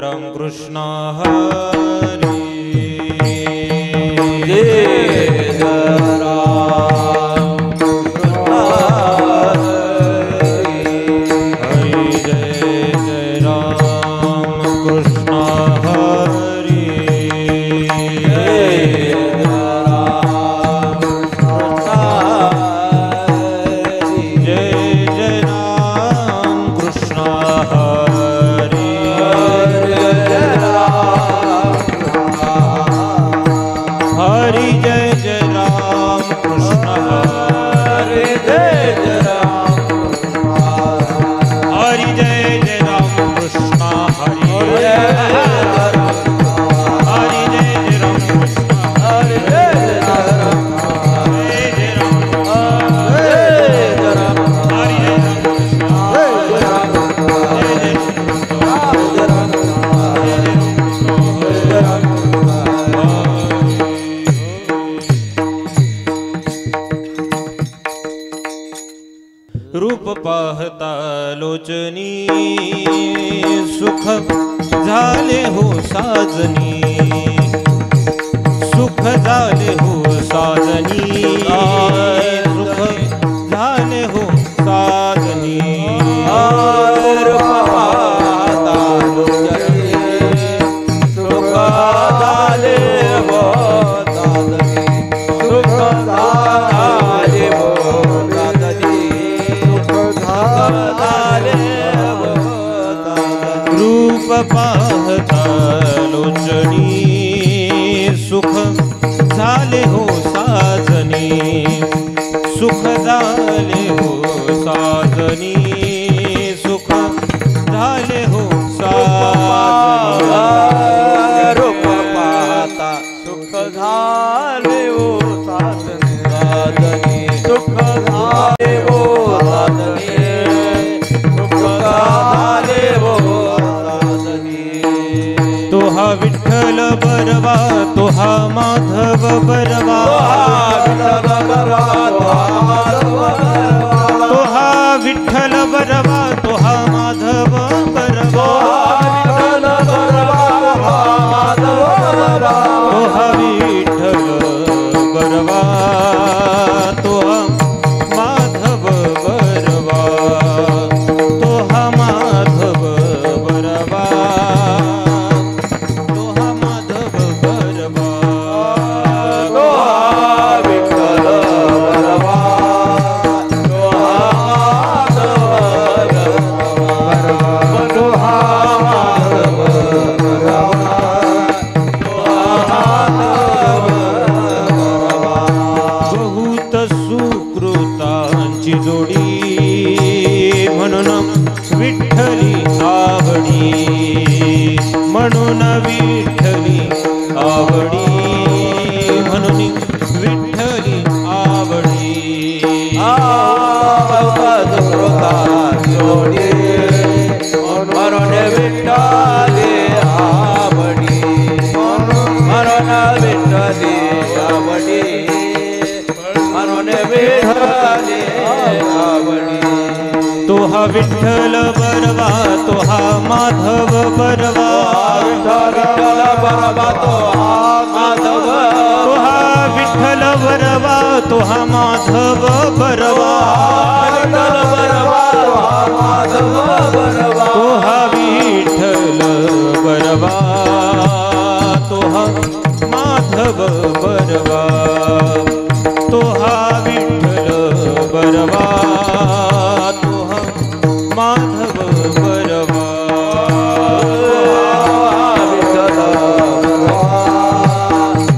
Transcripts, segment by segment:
राम कृष्ण हरी जय राम कृष्ण हरी जय राम कृष्ण हरी रूप पाहता लोचनी सुख झाले हो साजनी सुख झाले हो साजनी सुख झाले हो साजनी रूप पाहता लोचनी सुख झाले हो साजनी सुख झाले हो रूप पाहता लोचनी सुख झाले हो साजनी सुख झाले हो साजनी सुख झाले हो साजनी रूप पाहता सुख झाले हो साजनी सुख झाले हो साजनी तोहा विठ्ठल बरवा तोहा माधव बरवा तोहा विठ्ठल बरवा तोहा माधव बरवा तोहा विठ्ठल बरवा तोहा माधव बरवा तोहा माधव बरवा जोडी म्हणून विठ्ठली आवडी म्हणून विठ्ठली आवडी म्हणून विठ्ठली आवडी जोडी म्हणून विठ्ठली आवडी म्हणून विठ्ठली आवडी म्हणून विठ्ठली तोहा विठ्ठल बरवा तोहा माधव बरवा विठ्ठल बरवा तोहा माधव तोहा विठ्ठल बरवा तोहा माधव बरवा विठ्ठल बरवा तोहा माधव बरवा तोहा विठ्ठल बरवा तोहा माधव बरवा तोहा विठ्ठल बरवा तोहा माधव बरवा विठ्ठल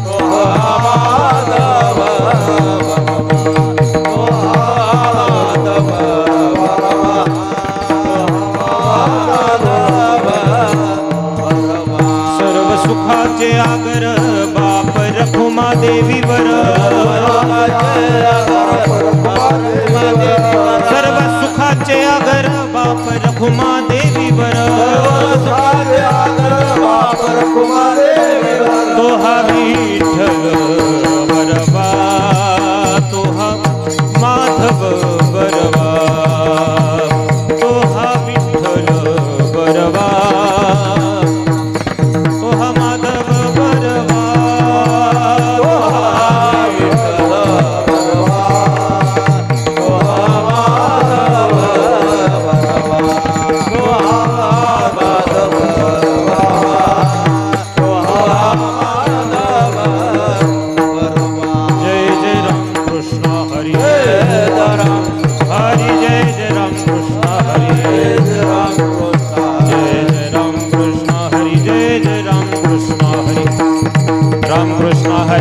तोहा माधव सर्व सुखाचे आगर बाप रखुमा देवीवर सर्व सुखाचे आगर बाप रखुमा देवीवर तोहा विठ्ठल बरवा तोहा माधव बरवा तोहा विठ्ठल बरवा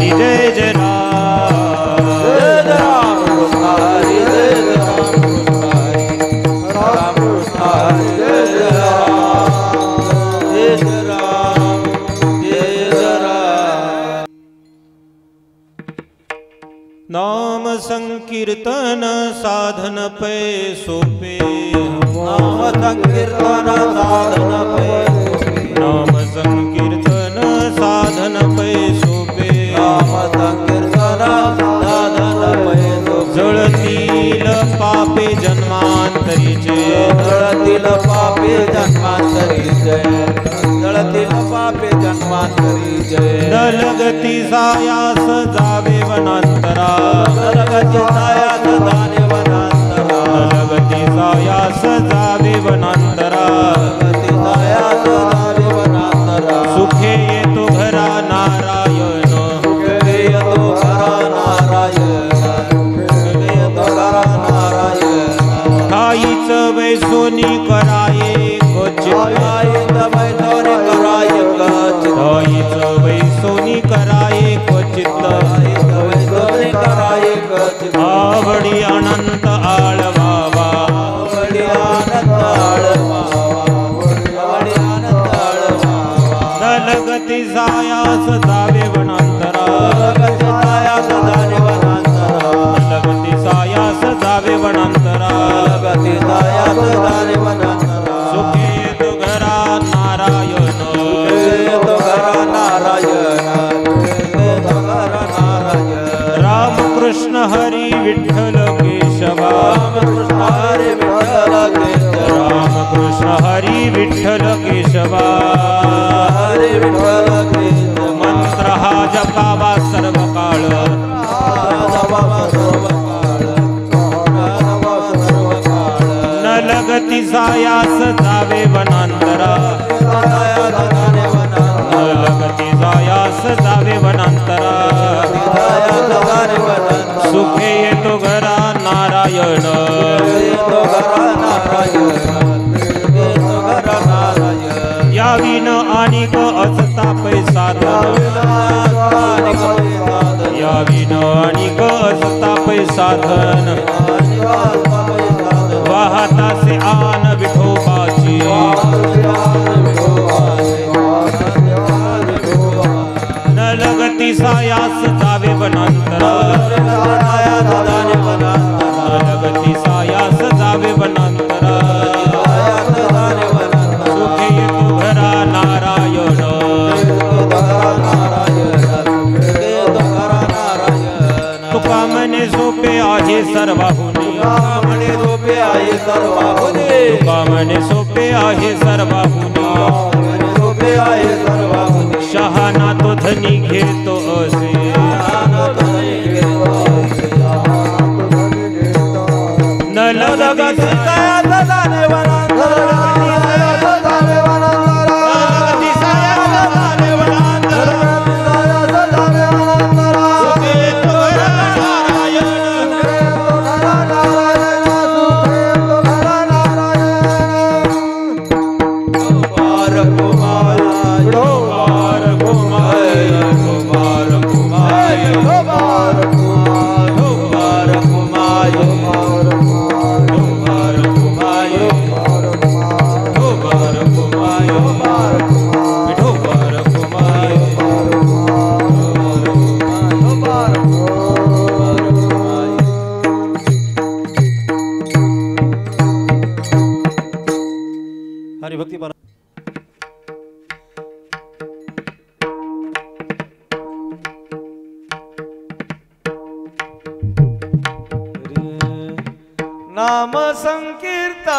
हरि जय जय राम। जय जय राम कृष्ण हरि जय जय राम कृष्ण हरि राम कृष्ण हरि जय जय राम जय जय राम जय जय राम। नाम संकीर्तन साधन पे सोपे नाम संकीर्तन साधन पे नाम संकीर्तन साधन पे सोपे नाम संकीर्तन साधन पे जळतील पापे जन्मांतरीचे जळतील पापे जन्मांतरीचे जळतील पापे जन्मांतरीचे दलगती सायास जावे वनांतरा दलगती सायास जावे वनांतरा दलगती सायास जावे वनांतरा दलगती सायास जावे वनांतरा सुखे येतो घरा नारायण सुखे येतो घरा नारायण सुखे येतो घरा नारायण ठाईच वैसोनी कराये क्वचित ठाईच वैसोनी कराये क्वचित ठाईच वैसोनी कराये क्वचित ठाईच वैसोनी कराये क्वचित आवडी अनंत आळवावा आवडी अनंत आळवावा आवडी अनंत आळवावा दलगती सायास जावे वनांतरा दलगती सायास जावे वनांतरा दलगती सायास जावे वनांतरा दलगती सायास जावे वनांतरा सुखे येतो घरा नारायण सुखे येतो घरा नारायण सुखे येतो घरा नारायण रामकृष्ण हरी विठ्ठल केशवा रामकृष्ण हरी विठ्ठल केशव रामकृष्ण हरी विठ्ठल केशवा हरी विठ्ठल केशव मंत्र हा जपावा सर्व काळ राधावा सर्व काळ राधावा सर्व काळ न लगती सायास जावे वनांतरा सायास जावे वनांतरा न लगती सायास जावे वनांतरा सायास जावे वनांतरा सुखे येतो घरा नारायण येतो घरा नारायण येतो घरा नारायण याविन आणिक असता पैसाधन याविन आणिक असता पैसाधन वाहतासे आन विठोबाची न लगती सायास जावे वनांतरा न लगती सायास जावे वनांतरा सुखे येतो घरा नारायण तुका मने सोपे आहे सर्वाहुनी म्हणे झोपे आहे सर्वाहुनी तुका मने सोपे आहे सर्वाहुनी म्हणे झोपे आहे सर्वाहुनी शहाणा तो धनी घेतो असे न लगती हरिभक्ती नाम संकीर्तन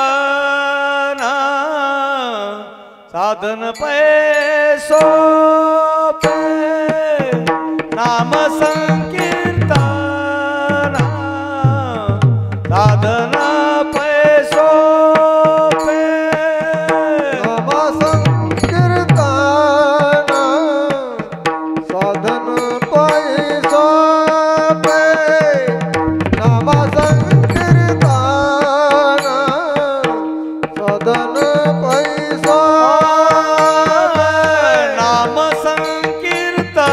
साधन पैसो पे नाम संकीर्तन साधन पैसो पे नाम संकीर्तन साधन पैसो पे नाम संकीर्तन साधन पैसो नाम संकीर्तन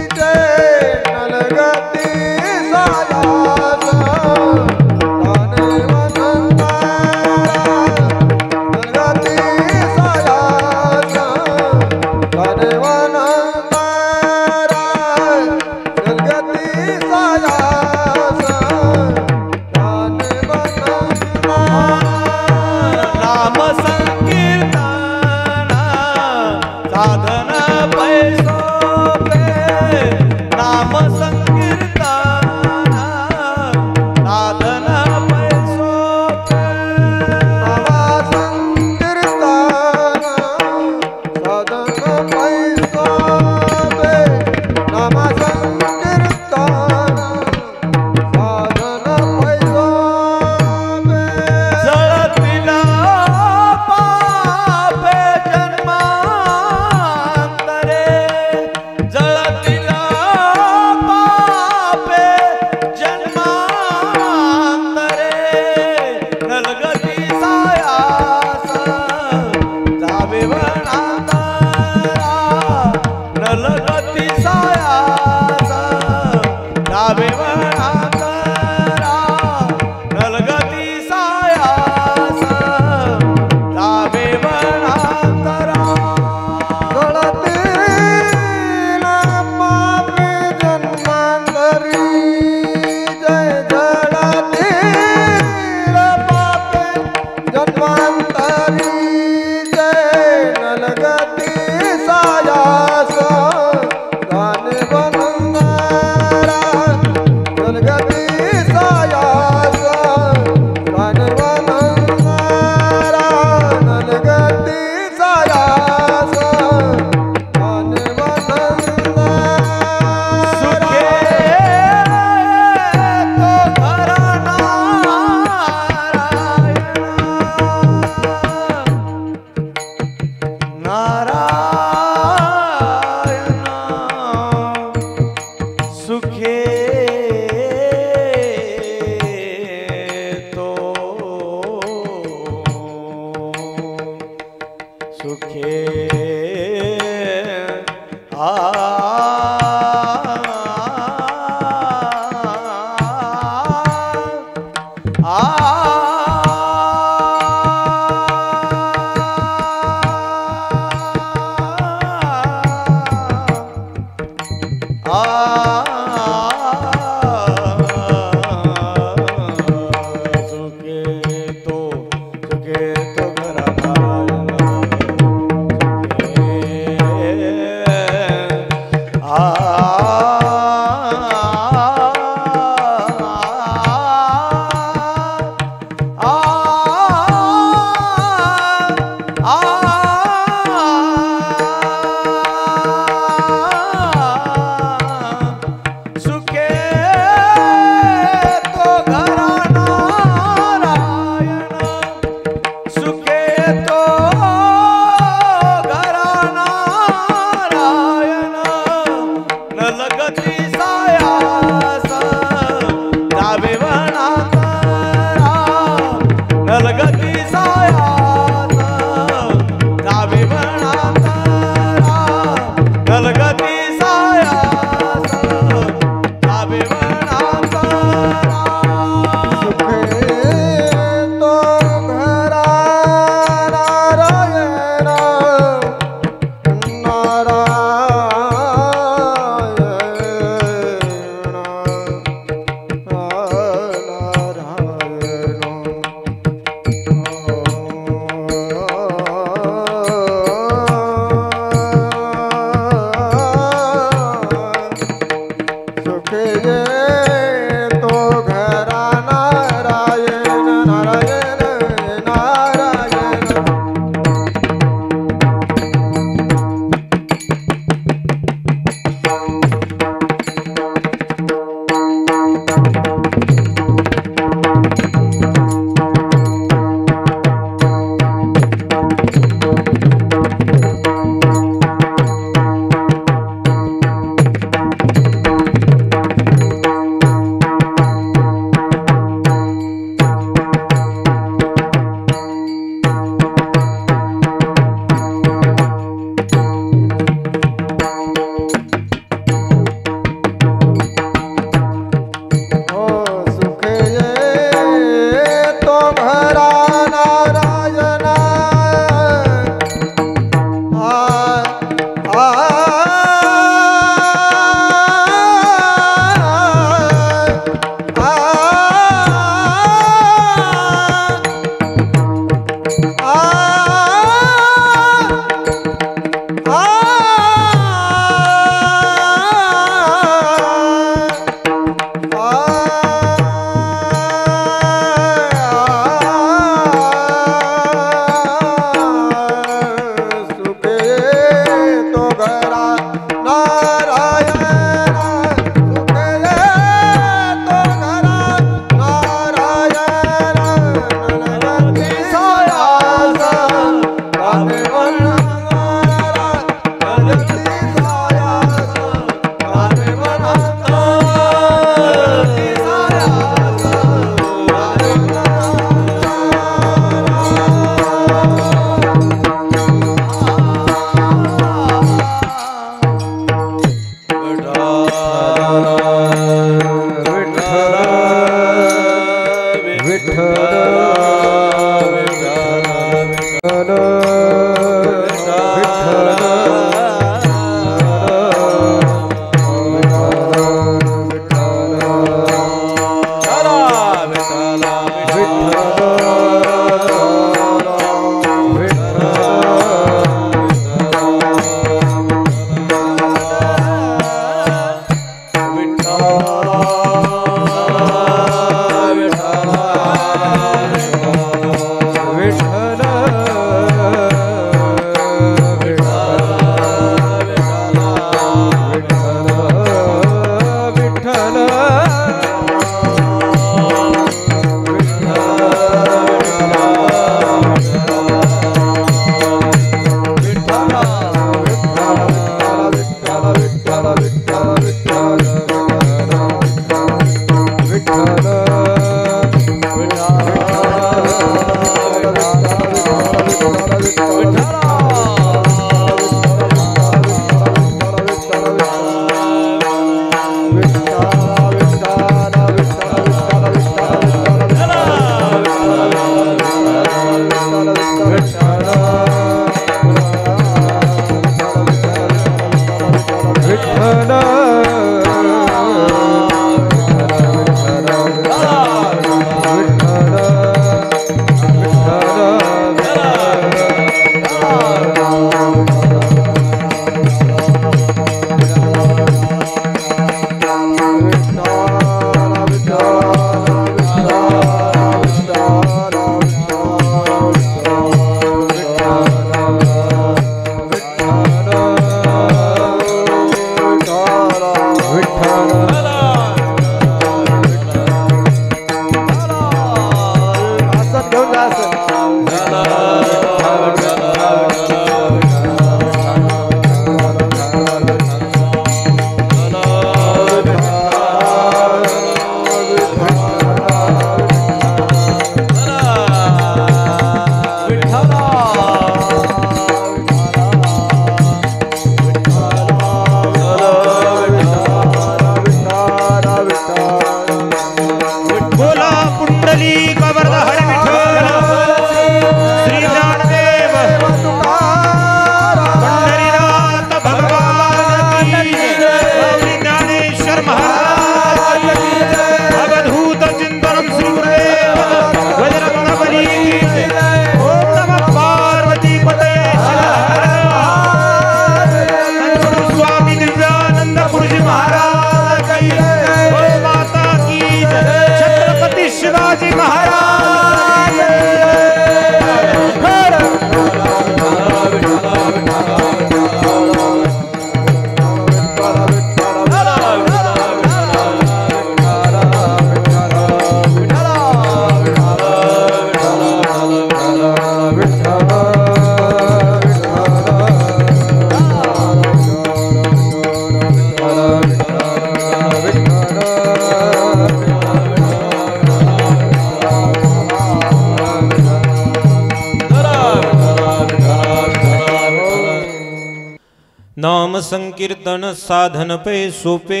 नाम संकीर्तन साधन पै सोपे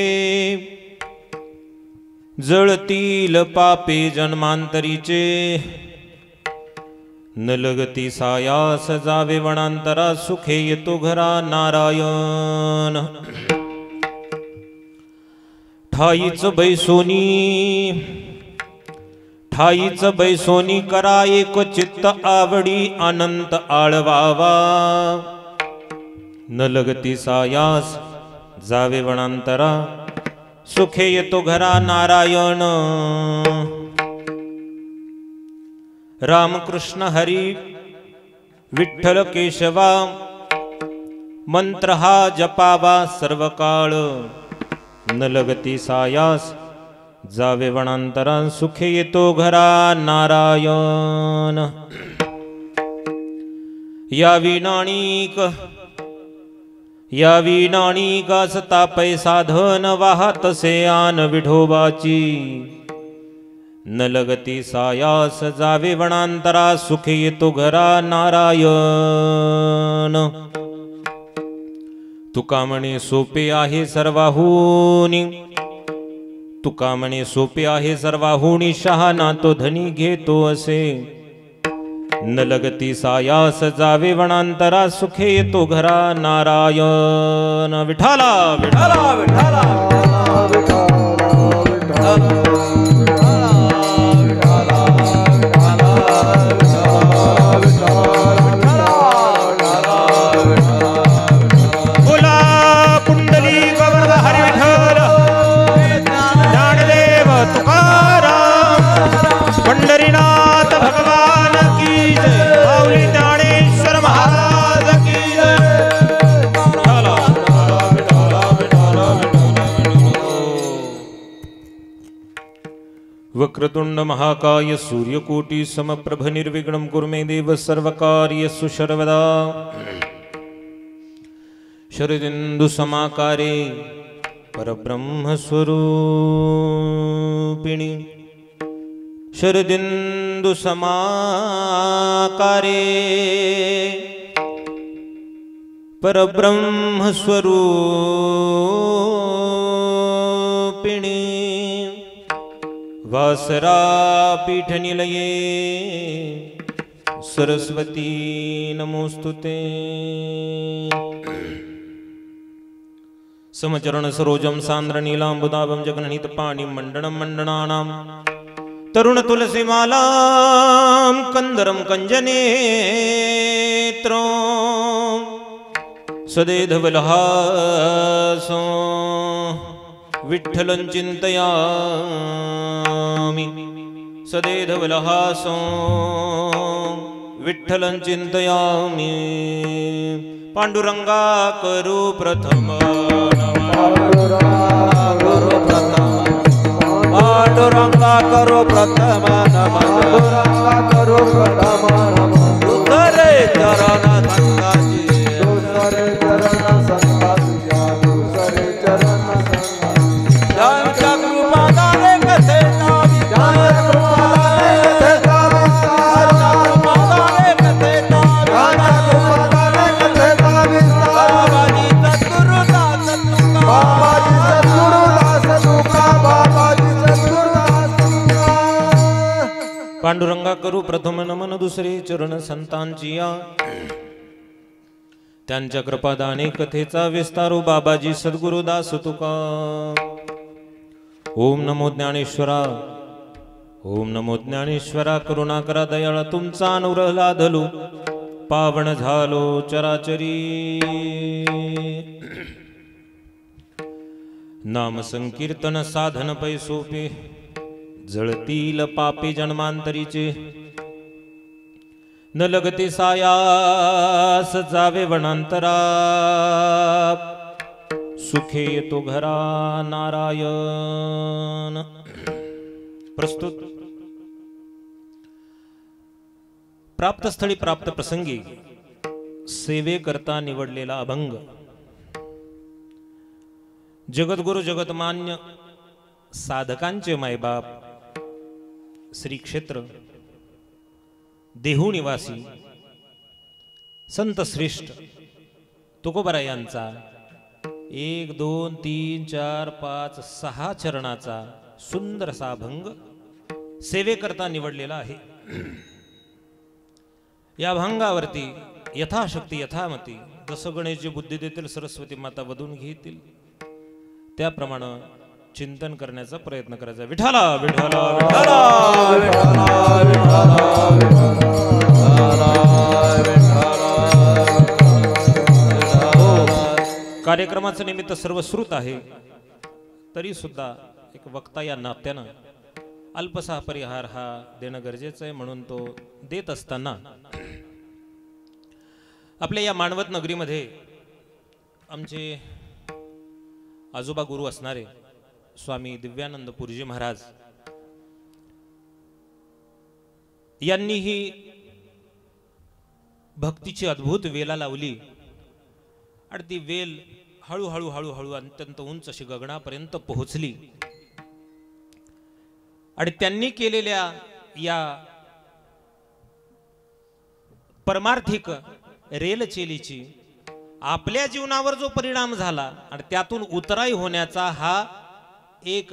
जळतील पापे जन्मांतरीचे न लगती सायास जावे वनांतरा सुखे येतो घरा नारायण ठाईच बैसोनी करा एक चित्त आवडी अनंत आळवावा न लगती सायास जावे वनांतरा सुखे येतो घरा नारायण रामकृष्ण हरी विठ्ठल केशवा मंत्र हा जपावा सर्व काळ न लगती सायास जावे वनांतरा सुखे येतो घरा नारायण या विनाणीक असता पैसा धन वाहतसे आन विठोबाची न लगती सायास जावे वनांतरा सुखे येतो घरा नारायण तुका म्हणे सोपे आहे सर्वाहुनी तुका म्हणे सोपे आहे सर्वाहुनी शहाणा तो धनी घेतो असे न लगती सायास जावे वनांतरा सुखे येतो घरा नारायण विठाला विठाला विठाला पंढरीनाथ भगवान की जय माऊली ज्ञानेश्वर महाराज की वक्रतुंड महाकाय सूर्यकोटि समप्रभ निर्विघ्नं कुरु मे देव सर्वकार्येषु सर्वदा शरदिन्दु समाकारे परब्रह्म स्वरूपिणी शरदिन्दु समाकारे परब्रह्म स्वरूपिणी वासरा पीठ निलये सरस्वती नमोस्तुते समचरण सरोजम सांद्र नीलांबुदाभं जगनहित पाणि मंडनं मंडनानां तरुण तुलसी मालां कंदरं कंजनेत्रं सदेधवलहासं विठ्ठलं चिन्तयामि सदेधवलहासं विठ्ठलं चिन्तयामि पांडुरंगा करू प्रथम पांडुरंगा करो प्रथम नमः पांडुरंगा करो प्रथम नमः दुसरे चरण संगाची दुसरे चरण संगाची दुसरे चरण संगाची ज्यांच्या कृपादाने कसे नावी ज्यांच्या कृपादाने कसे नावी ज्यांच्या कृपादाने कसे नावी बाबाजी सद्गुरुदास तुका बाबाजी सद्गुरुदास तुका बाबाजी पांडुरंगा करू प्रथम नमन दुसरे चरण संतांची या त्यांच्या कृपादाने कथेचा विस्तारू बाबाजी सद्गुरुदास तुका ओम नमो ज्ञानेश्वरा ओम नमो ज्ञानेश्वरा करुणा करा दयाळा तुमचा अनुग्रह लाधलो पावन झालो चराचरी नाम संकीर्तन साधन पै सोपे जळतील पापे जन्मांतरीचे न लगते सायास जावे वनांतरा सुखे येतो घरा नारायण प्रस्तुत प्राप्त स्थळी प्राप्त प्रसंगी सेवे करता निवडलेला अभंग जगद्गुरु जगतमान्य साधकांचे मायबाप श्री क्षेत्र देहू निवासी संत श्रेष्ठ तुकोबरा यांचा 1 2 3 4 5 6 चरणाचा सुंदरसा अभंग सेवेकरता निवडलेला आहे. या अभंगावरती यथाशक्ती यथामती जसं गणेशजी बुद्धी देतील, सरस्वती माता वधून घेतील, त्याप्रमाणे चिंतन करण्याचा प्रयत्न करायचा. विठाला विठाला विठाला कार्यक्रमाचं निमित्त सर्व श्रुत आहे, तरी सुद्धा एक वक्ता या नात्यानं अल्पसा परिहार हा देणं गरजेचं आहे. म्हणून तो देत असताना आपल्या या मानवत नगरीमध्ये आमचे आजोबा गुरु असणारे स्वामी दिव्यानंद पुरीजी महाराज यांनी ही भक्तीची अद्भुत वेला लावली आणि ती वेल हळूहळू हळूहळू अत्यंत उंच अशी गगनापर्यंत पोहोचली. आणि त्यांनी केलेल्या या परमार्थिक रेलचेलीची आपल्या जीवनावर जो परिणाम झाला आणि त्यातून उतराई होण्याचा हा एक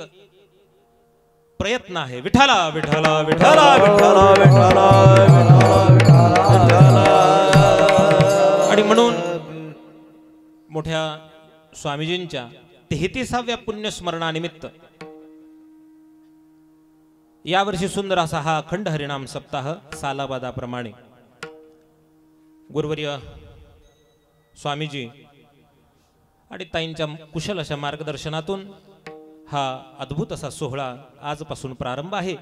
प्रयत्न आहे. विठाला विठाला विठाला विठाला विठाला आणि म्हणून मोठ्या स्वामीजींच्या 33व्या पुण्यस्मरणानिमित्त यावर्षी सुंदर असा हा अखंड हरिनाम सप्ताह सालाबादाप्रमाणे गुरुवर्य स्वामीजी आणि ताईंच्या कुशल अशा मार्गदर्शनातून हा अद्भुत असा सोहळा आजपासून प्रारंभ आहे.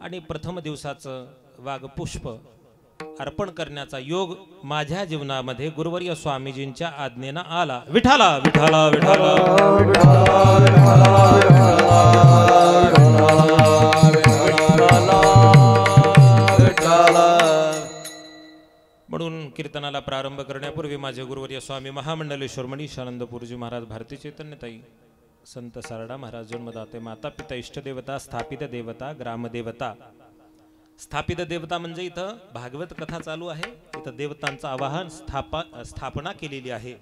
आणि प्रथम दिवसाचं वाघपुष्प अर्पण करण्याचा योग माझ्या जीवनामध्ये गुरुवर्य स्वामीजींच्या आज्ञेनं आला. विठाला विठाला विठाला म्हणून कीर्तनाला प्रारंभ करण्यापूर्वी माझे गुरुवर्य स्वामी महामंडलेश्वर मनीषानंद पुरीजी महाराज, भारती चैतन्यताई, संत सारडा महाराज, जन्मदाते, माता पिता, इष्टदेवता, स्थापित देवता, ग्रामदेवता. स्थापित देवता म्हणजे इथं भागवत कथा चालू आहे, इथं देवतांचं आवाहन स्थापना केलेली आहे,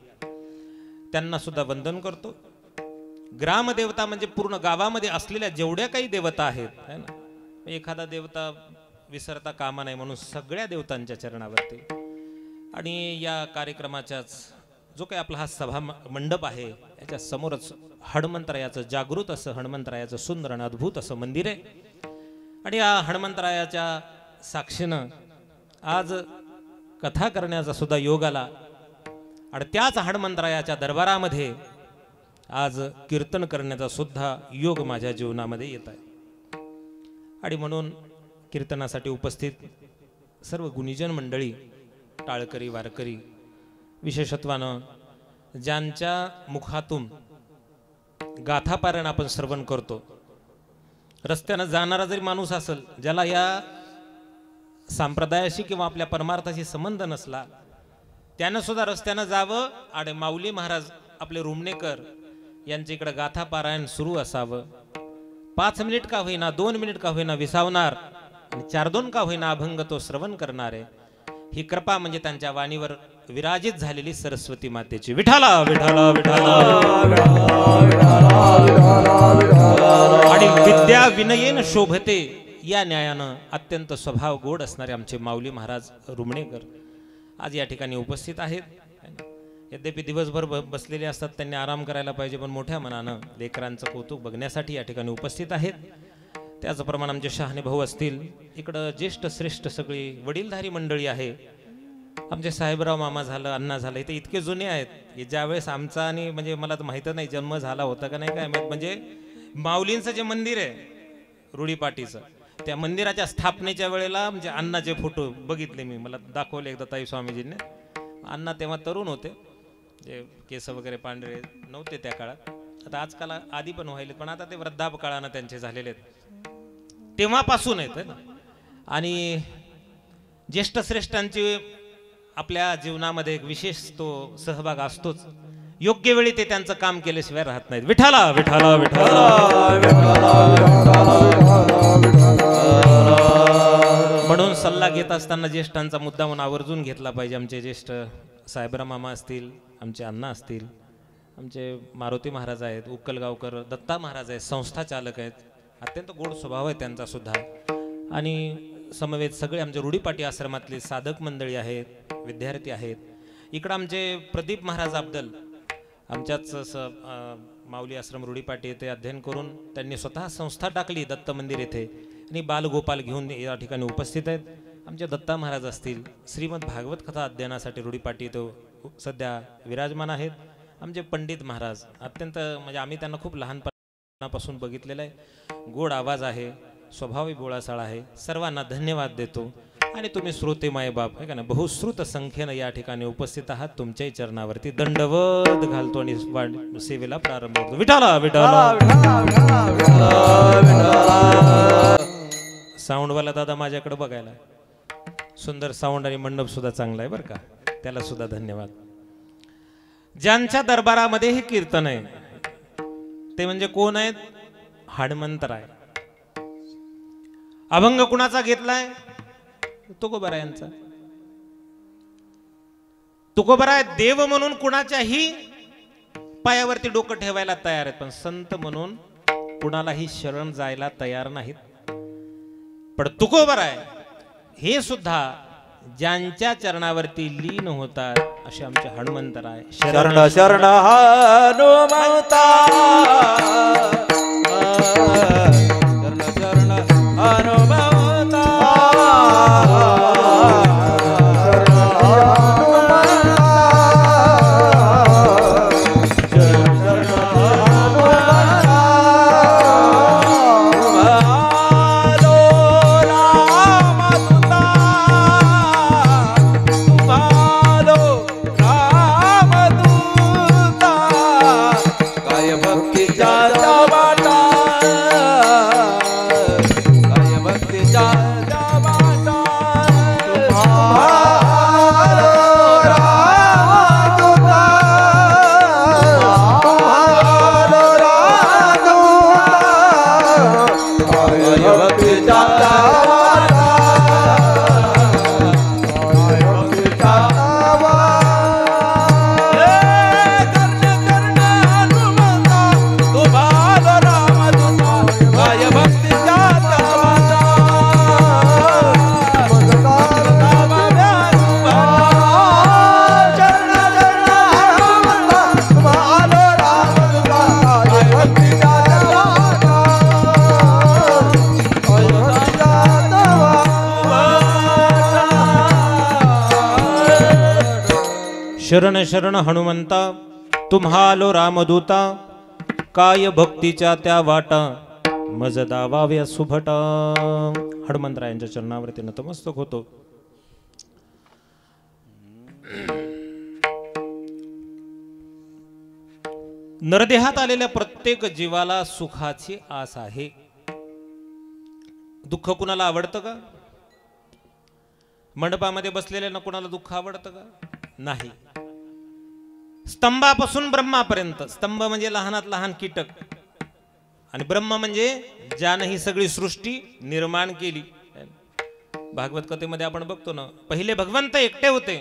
त्यांना सुद्धा वंदन करतो. ग्रामदेवता म्हणजे पूर्ण गावामध्ये असलेल्या जेवढ्या काही देवता आहेत है ना, एखादा देवता विसरता कामा नाही म्हणून सगळ्या देवतांच्या चरणावरती. आणि या कार्यक्रमाच्याच जो काही आपला हा सभा मंडप आहे याच्या समोरच हनुमंतरायाचं जागृत असं हनुमंतरायाचं सुंदर आणि अद्भुत असं मंदिर आहे. आणि या हनुमंतरायाच्या साक्षीनं आज कथा करण्याचा सुद्धा योग आला. आणि त्याच हनुमंतरायाच्या दरबारामध्ये आज कीर्तन करण्याचा सुद्धा योग माझ्या जीवनामध्ये येत आहे. आणि म्हणून कीर्तनासाठी उपस्थित सर्व गुणीजन मंडळी, टाळकरी, वारकरी, विशेषत्वानं ज्यांच्या मुखातून गाथापारायण आपण श्रवण करतो, रस्त्यानं जाणारा जरी माणूस असेल ज्याला या संप्रदायाशी किंवा आपल्या परमार्थाशी संबंध नसला, त्यानं सुद्धा रस्त्यानं जावं आणि माऊली महाराज आपले रुमणेकर यांच्या इकडे गाथापारायण सुरू असावं. 5 मिनिट का होईना, 2 मिनिट का होईना विसावणार आणि 4-2 का होईना अभंग तो श्रवण करणार आहे. ही कृपा म्हणजे त्यांच्या वाणीवर विराजित झालेली सरस्वती मातेची. विठाला विठाला विठाला आणि विद्या विनयेन शोभते या न्यायानं अत्यंत स्वभाव गोड असणारे आमचे माऊली महाराज रुमणेकर आज या ठिकाणी उपस्थित आहेत. यद्यपि दिवसभर बसलेले असतात, त्यांनी आराम करायला पाहिजे, पण मोठ्या मनानं लेकरांचं कौतुक बघण्यासाठी या ठिकाणी उपस्थित आहेत. त्याचप्रमाणे आमचे शहाणे भाऊ असतील, इकडं ज्येष्ठ श्रेष्ठ सगळी वडीलधारी मंडळी आहे. आमचे साहेबराव मामा झालं, अण्णा झालं, इथे इतके जुने आहेत की ज्यावेळेस आमचा आणि म्हणजे मला तर माहित नाही जन्म झाला होता का नाही काय माहित, म्हणजे माऊलींचं जे मंदिर आहे रुडीपाटीचं, त्या मंदिराच्या स्थापनेच्या वेळेला म्हणजे अण्णाचे फोटो बघितले मी, मला दाखवले एकदा ताई स्वामीजींनी. अण्णा तेव्हा तरुण होते, जे केस वगैरे पांढरे नव्हते त्या काळात. आता आजकाल आधी पण व्हायले, पण आता ते वृद्धापकाळानं त्यांचे झालेले आहेत, तेव्हापासून आहेत ना. आणि ज्येष्ठ श्रेष्ठांची आपल्या जीवनामध्ये एक विशेष तो सहभाग असतोच. योग्य वेळी ते त्यांचं काम केल्याशिवाय राहत नाहीत. विठाला विठाला विठाला म्हणून सल्ला घेत असताना ज्येष्ठांचा मुद्दा म्हणून आवर्जून घेतला पाहिजे. आमचे ज्येष्ठ साहेबराव मामा असतील, आमचे अण्णा असतील, आमचे मारुती महाराज आहेत, उक्कलगावकर दत्ता महाराज आहेत, संस्था चालक आहेत, अत्यंत गोड स्वभाव आहे त्यांचा सुद्धा. आणि समवेत सगळे आमचे रूढीपाटी आश्रमातले साधक मंडळी आहेत, विद्यार्थी आहेत. इकडं आमचे प्रदीप महाराज अब्दल आमच्याच माऊली आश्रम रूढीपाटी येथे अध्ययन करून त्यांनी स्वतः संस्था टाकली दत्त मंदिर येथे आणि बालगोपाल घेऊन या ठिकाणी उपस्थित आहेत. आमचे दत्ता महाराज असतील, श्रीमद भागवत कथा अध्ययनासाठी रूढीपाटी तो सध्या विराजमान आहेत. आमचे पंडित महाराज अत्यंत म्हणजे आम्ही त्यांना खूप लहानपणापासून बघितलेलं आहे. गोड आवाज आहे, स्वभावी बोळासाळ आहे. सर्वांना धन्यवाद देतो. आणि तुम्ही श्रोते मायबाप आहे का ना, बहुश्रुत संख्येनं या ठिकाणी उपस्थित आहात. तुमच्याही चरणावरती दंडवत घालतो आणि सेवेला प्रारंभ करतो. विठाला विठाला. साऊंडवाला दादा माझ्याकडे बघायला सुंदर साऊंड आणि मंडप सुद्धा चांगला आहे बरं का, त्याला सुद्धा धन्यवाद. ज्यांच्या दरबारामध्ये हे कीर्तन आहे ते म्हणजे कोण आहेत? हनुमंतराय. अभंग कुणाचा घेतलाय? तुकोबरायांचा. तुकोबराय देव म्हणून कुणाच्याही पायावरती डोकं ठेवायला तयार आहेत, पण संत म्हणून कुणालाही शरण जायला तयार नाहीत. पण तुकोबराय हे सुद्धा ज्यांच्या चरणावरती लीन होतात असे आमचे हनुमंतराय. शरण शरण हनुमंता, शरण शरण हनुमंता, शरण शरण हनुमंता, तुम्हालो रामदूता, काय भक्तीच्या त्या वाटा, मज दावाव्या सुभटा. हनुमंतरायांच्या चरणावरती नतमस्तक होतो. नरदेहात आलेल्या प्रत्येक जीवाला सुखाची आस आहे. दुःख कुणाला आवडतं का? मंडपामध्ये बसलेल्या कुणाला दुःख आवडतं का? नाही. स्तंभापासून ब्रह्मापर्यंत, स्तंभ म्हणजे लहानात लहान कीटक आणि ब्रह्म म्हणजे ज्यानं ही सगळी सृष्टी निर्माण केली. भागवत कथेमध्ये आपण बघतो ना, पहिले भगवंत एकटे होते,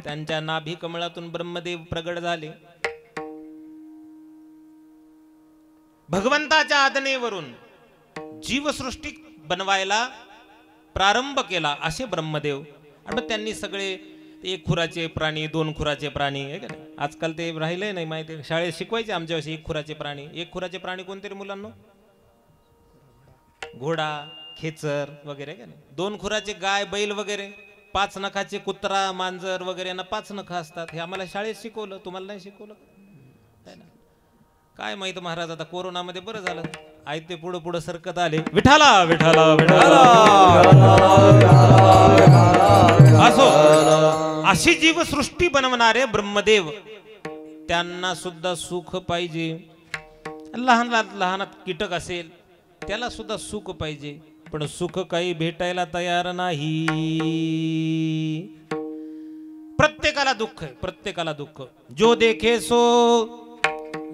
त्यांच्या नाभी कमळातून ब्रह्मदेव प्रगट झाले. भगवंताच्या आज्ञेवरून जीवसृष्टी बनवायला प्रारंभ केला असे ब्रह्मदेव. आणि मग त्यांनी सगळे एक खुराचे प्राणी, दोन खुराचे प्राणी आहे का नाही, आजकाल ते राहिलंय नाही माहिती. शाळेत शिकवायचे आमच्या वर्षी एक खुराचे प्राणी. एक खुराचे प्राणी कोणते रे मुलांना? घोडा, खेचर वगैरे का नाही. दोन खुराचे गाय, बैल वगैरे. पाच नखाचे कुत्रा, मांजर वगैरे यांना पाच नख असतात. हे आम्हाला शाळेत शिकवलं, तुम्हाला नाही शिकवलं काय माहित महाराज. आता कोरोनामध्ये बरं झालं, आई ते पुढं पुढं सरकत आले. विठाला विठाला विठाला. असो, अशी जीवसृष्टी बनवणारे ब्रह्मदेव, त्यांना सुद्धा सुख पाहिजे. लहान लहानात कीटक असेल त्याला सुद्धा सुख पाहिजे, पण सुख काही भेटायला तयार नाही. प्रत्येकाला दुःख आहे, प्रत्येकाला दुःख. जो देखे सो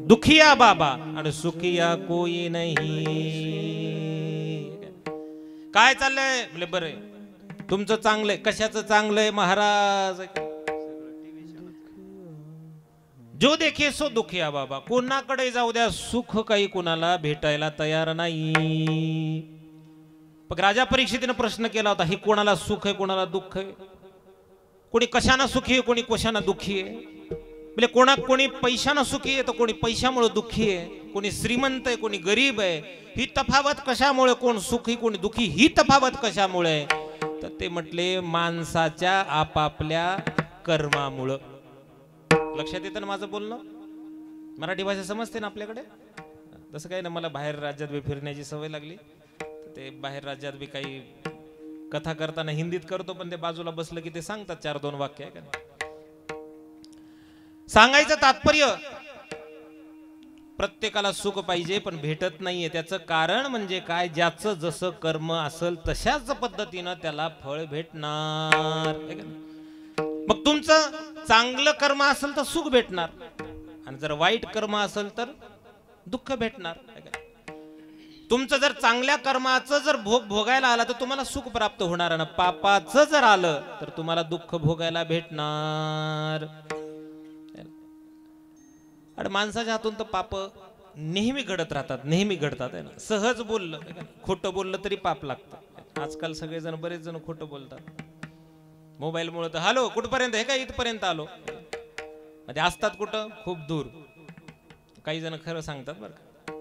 दुखिया बाबा आणि सुखिया कोई नाही. काय चाललंय? म्हणजे बरं तुमचं चांगलंय. कशाचं चांगलंय महाराज? जो देखे सो दुखिया बाबा. कोणाकडे जाऊ द्या, सुख काही कोणाला भेटायला तयार नाही. पण राजा परीक्षितीने प्रश्न केला होता, ही कोणाला सुख आहे कोणाला दुःख आहे, कोणी कशानं सुखी आहे कोणी कशानं दुःखी आहे. म्हणजे कोणी पैशानं सुखी आहे तर कोणी पैशामुळे दुःखी आहे, कोणी श्रीमंत आहे कोणी गरीब आहे. ही तफावत कशामुळे, कोण सुखी कोणी दुःखी, ही तफावत कशामुळे. तर ते म्हटले माणसाच्या आपापल्या कर्मामुळं. लक्षात येतं ना माझं बोलणं? मराठी भाषा समजते ना आपल्याकडे? तसं काही ना, मला बाहेर राज्यात बी फिरण्याची सवय लागली. ते बाहेर राज्यात बी काही कथा करताना हिंदीत करतो, पण ते बाजूला बसलं की ते सांगतात 4-2 वाक्य आहे का नाही. सांगायचं तात्पर्य, प्रत्येकाला सुख पाहिजे पण भेटत नाहीये. त्याचं कारण म्हणजे काय, ज्याचं जसं कर्म असेल तशाच पद्धतीनं त्याला फळ भेटणार. मग तुमचं चांगलं कर्म असेल तर सुख भेटणार, आणि जर वाईट कर्म असेल तर दुःख भेटणार. तुमचं जर चांगल्या कर्माचं जर भोग भोगायला आला तर तुम्हाला सुख प्राप्त होणार, आणि पापाचं जर आलं तर तुम्हाला दुःख भोगायला भेटणार. आणि माणसाच्या हातून तर पाप नेहमी घडत राहतात, नेहमी घडतात आहे ना. सहज बोललं, खोटं बोललं तरी पाप लागतं. आजकाल सगळेजण, बरेच जण खोटं बोलतात. मोबाईल मुळे तर हॅलो कुठपर्यंत, हे काय इथपर्यंत आलो. म्हणजे असतात कुठं, खूप दूर. काही जण खरं सांगतात बरं का.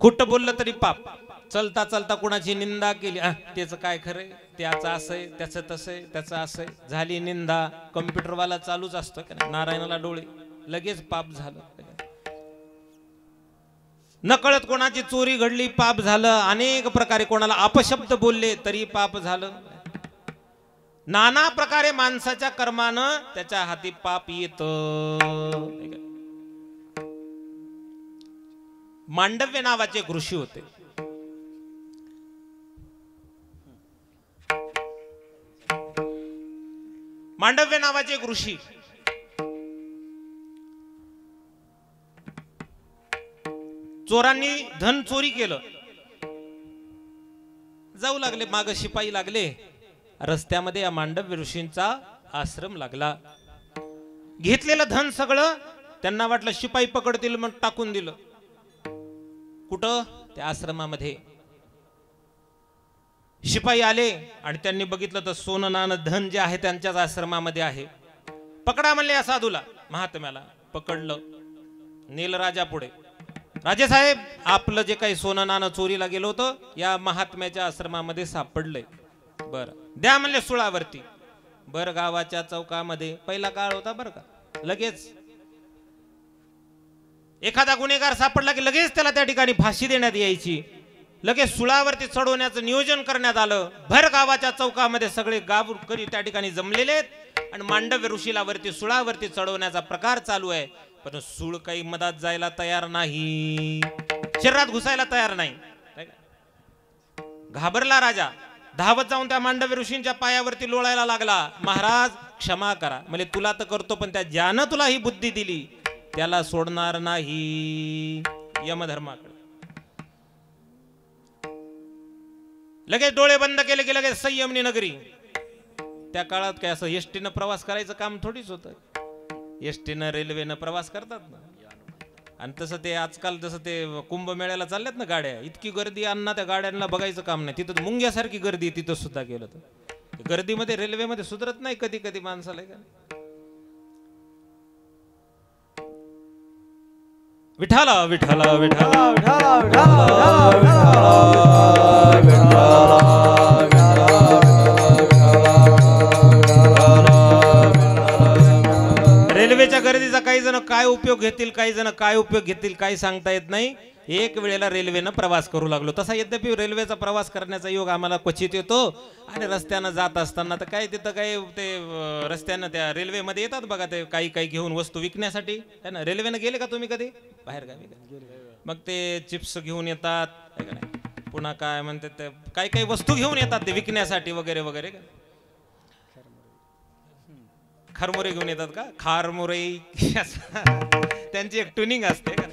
खोटं बोललं तरी पाप. चलता चलता कुणाची निंदा केली, त्याचं काय खरंय, त्याचं असंय, त्याचं तसंय, त्याचं असंय, झाली निंदा. कम्प्युटरवाला चालूच असतं का नाही, नारायणाला डोळे, लगेच पाप झालं. नकळत कोणाची चोरी घडली, पाप झालं. अनेक प्रकारे कोणाला अपशब्द बोलले तरी पाप झालं. नाना प्रकारे माणसाच्या कर्मानं त्याच्या हाती पाप येत. मांडव्य नावाचे एक ऋषी होते. मांडव्य नावाचे एक ऋषी चोरांनी धन चोरी केलं. जाऊ लागले, माग शिपाई लागले. रस्त्यामध्ये या मांडव्य ऋषींचा आश्रम लागला. घेतलेलं धन सगळं त्यांना वाटलं शिपाई पकडतील, मग टाकून दिलं. कुठं? त्या आश्रमामध्ये. शिपाई आले आणि त्यांनी बघितलं तर सोनं नाणं धन जे आहे त्यांच्याच आश्रमामध्ये आहे. पकडा म्हणले या साधूला, महात्म्याला. पकडलं, नेल राजा पुढे. राजेसाहेब, आपलं जे काही सोनं नाणं चोरीला गेलं होतं या महात्म्याच्या आश्रमामध्ये सापडलंय. बर, द्या म्हणले सुळावरती. बर, गावाच्या चौकामध्ये पहिला काळ होता बर का. लगेच एखादा गुन्हेगार सापडला की लगेच त्याला त्या ठिकाणी फाशी देण्यात यायची. लगेच सुळावरती चढवण्याचं नियोजन करण्यात आलं. भर गावाच्या चौकामध्ये सगळे गावकरी त्या ठिकाणी जमलेले आहेत आणि मांडव्य ऋषीला वरती सुळावरती चढवण्याचा प्रकार चालू आहे. पण सूळ काही मधात जायला तयार नाही, शरीरात घुसायला तयार नाही. घाबरला राजा. धावत जाऊन त्या मांडव्य ऋषींच्या पायावरती लोळायला लागला. महाराज क्षमा करा, म्हणजे तुला तर करतो पण त्या ज्यानं तुला ही बुद्धी दिली त्याला सोडणार नाही यमधर्माकडे. लगेच डोळे बंद केले की लगेच संयमनी नगरी. त्या काळात काय असं एसटीनं प्रवास करायचं काम थोडीच होतं. एसटीनं रेल्वेनं प्रवास करतात ना. आणि तसं ते आजकाल जसं ते कुंभमेळ्याला चालल्यात ना गाड्या, इतकी गर्दी अण्णा त्या गाड्यांना बघायचं काम नाही. तिथं मुंग्यासारखी गर्दी तिथं सुद्धा गेलं तर. गर्दीमध्ये रेल्वेमध्ये सुधरत नाही कधी कधी माणसाला. विठाला विठाला विठाला रेल्वेच्या गर्दीचा काही जण काय उपयोग घेतील, काही जण काय उपयोग घेतील काही सांगता येत नाही. एक वेळेला रेल्वेनं प्रवास करू लागलो. तसा यद्यपि रेल्वेचा प्रवास करण्याचा योग आम्हाला क्वचित येतो. आणि रस्त्यानं जात असताना तर काय तिथं काय ते रस्त्यानं त्या रेल्वेमध्ये येतात बघा ते काही काही घेऊन वस्तू विकण्यासाठी है ना. रेल्वेनं गेले का तुम्ही कधी बाहेर गावी? मग ते चिप्स घेऊन येतात, पुन्हा काय म्हणतात ते काही काही वस्तू घेऊन येतात ते विकण्यासाठी वगैरे वगैरे. खारमुरे घेऊन येतात का? खारमुरे त्यांची एक ट्युनिंग असते का,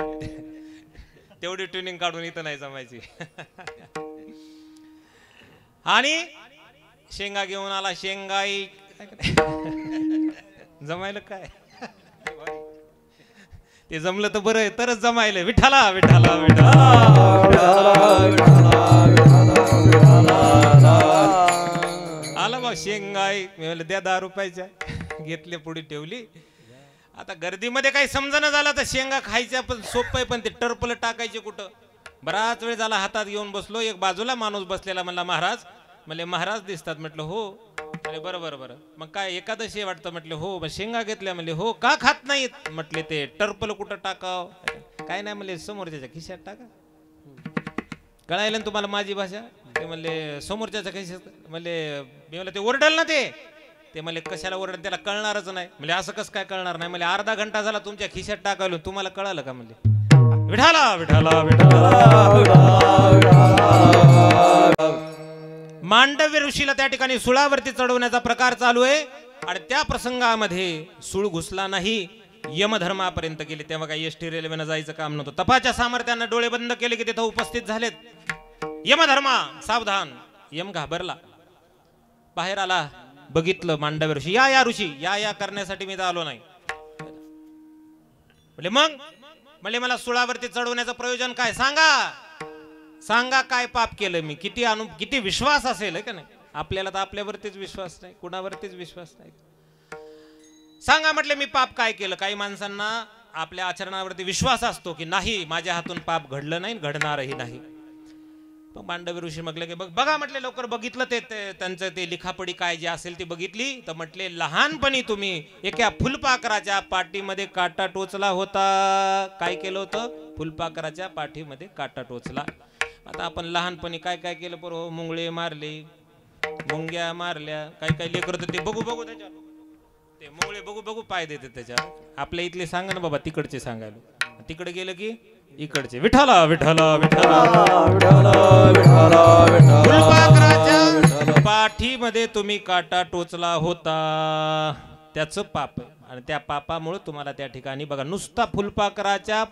तेवढी ट्युनिंग काढून इथं नाही जमायची. आणि शेंगा घेऊन आला, शेंगाई जमायला काय. ते जमलं तर बरं आहे, तरच जमायलं. विठाला विठाला विठाला. आला बा शेंगाई, मी म्हणलं द्या 10 रुपयाच्या. घेतले, पुढे ठेवली. आता गर्दीमध्ये काही समजणं झालं तर शेंगा खायच्या पण सोपं आहे, पण ते टर्पल टाकायचे कुठं. बराच वेळ झाला हातात घेऊन बसलो. एक बाजूला माणूस बसलेला म्हणला महाराज. म्हणले महाराज दिसतात. म्हटलं हो. म्हणले बरं बरं बरं, मग काय एकादशी वाटतं. म्हटलं हो. मग शेंगा घेतल्या. म्हणले हो. का खात नाहीत. म्हटले ते टर्पल कुठं टाकाव. काय नाही म्हणले समोरच्याच्या खिशात टाका. कळायला ना तुम्हाला माझी भाषा. ते म्हणले समोरच्याच्या खिशात. म्हणले मी म्हणलं ते ओरडल ना ते म्हणले कशाला ओरडल, त्याला कळणारच नाही. म्हणजे असं कसं काय कळणार नाही. म्हणजे अर्धा घंटा झाला तुमच्या खिशात टाकावलं, तुम्हाला कळालं का. म्हणले विठाला विठाला विठाला. मांडव्य ऋषीला त्या ठिकाणी सुळावरती चढवण्याचा प्रकार चालू आहे. आणि त्या प्रसंगामध्ये सूळ घुसला नाही, यमधर्मापर्यंत गेले. तेव्हा काही एसटी रेल्वेनं जायचं काम नव्हतं. तपाच्या सामर्थ्यानं डोळे बंद केले की तिथं उपस्थित झालेत. यमधर्मा सावधान. यम घाबरला, बाहेर आला. बघितलं मांडव्य ऋषी. या ऋषी या करण्यासाठी मी तर आलो नाही. म्हणजे मग म्हणले मला सुळावरती चढवण्याचं प्रयोजन काय, सांगा काय पाप केलं मी. किती विश्वास असेल का नाही आपल्याला. तर आपल्यावरतीच विश्वास नाही, कुणावरतीच विश्वास नाही. सांगा म्हटले मी पाप काय केलं. काही माणसांना आपल्या आचरणावरती विश्वास असतो की नाही माझ्या हातून पाप घडलं नाही, घडणारही नाही. मग मांडव्य ऋषी म्हटलं की बघा म्हटले लवकर. बघितलं ते त्यांचं ते लिखापडी काय जे असेल ती बघितली. तर म्हटले लहानपणी तुम्ही एका फुलपाखराच्या पाठीमध्ये काटा टोचला होता. काय केलं होतं. फुलपाखराच्या पाठीमध्ये काटा टोचला. आता आपण लहानपणी काय काय केलं बरोबर. मुंगळे मारले, मुंग्या मारल्या. काही लेकर ते बघू त्याच्यावर, ते मुंगळे बघू पाय देते त्याच्यावर. आपल्या इथले सांगा ना बाबा, तिकडचे सांगायला. तिकडे गेलं की इकडचे विठाला विठाला विठाला. फुलपाखराच्या पाठीमध्ये तुम्ही काटा टोचला होता, त्याचं पाप आहे. आणि त्या पापामुळे तुम्हाला त्या ठिकाणी बघा नुसता फुलपाखराच्या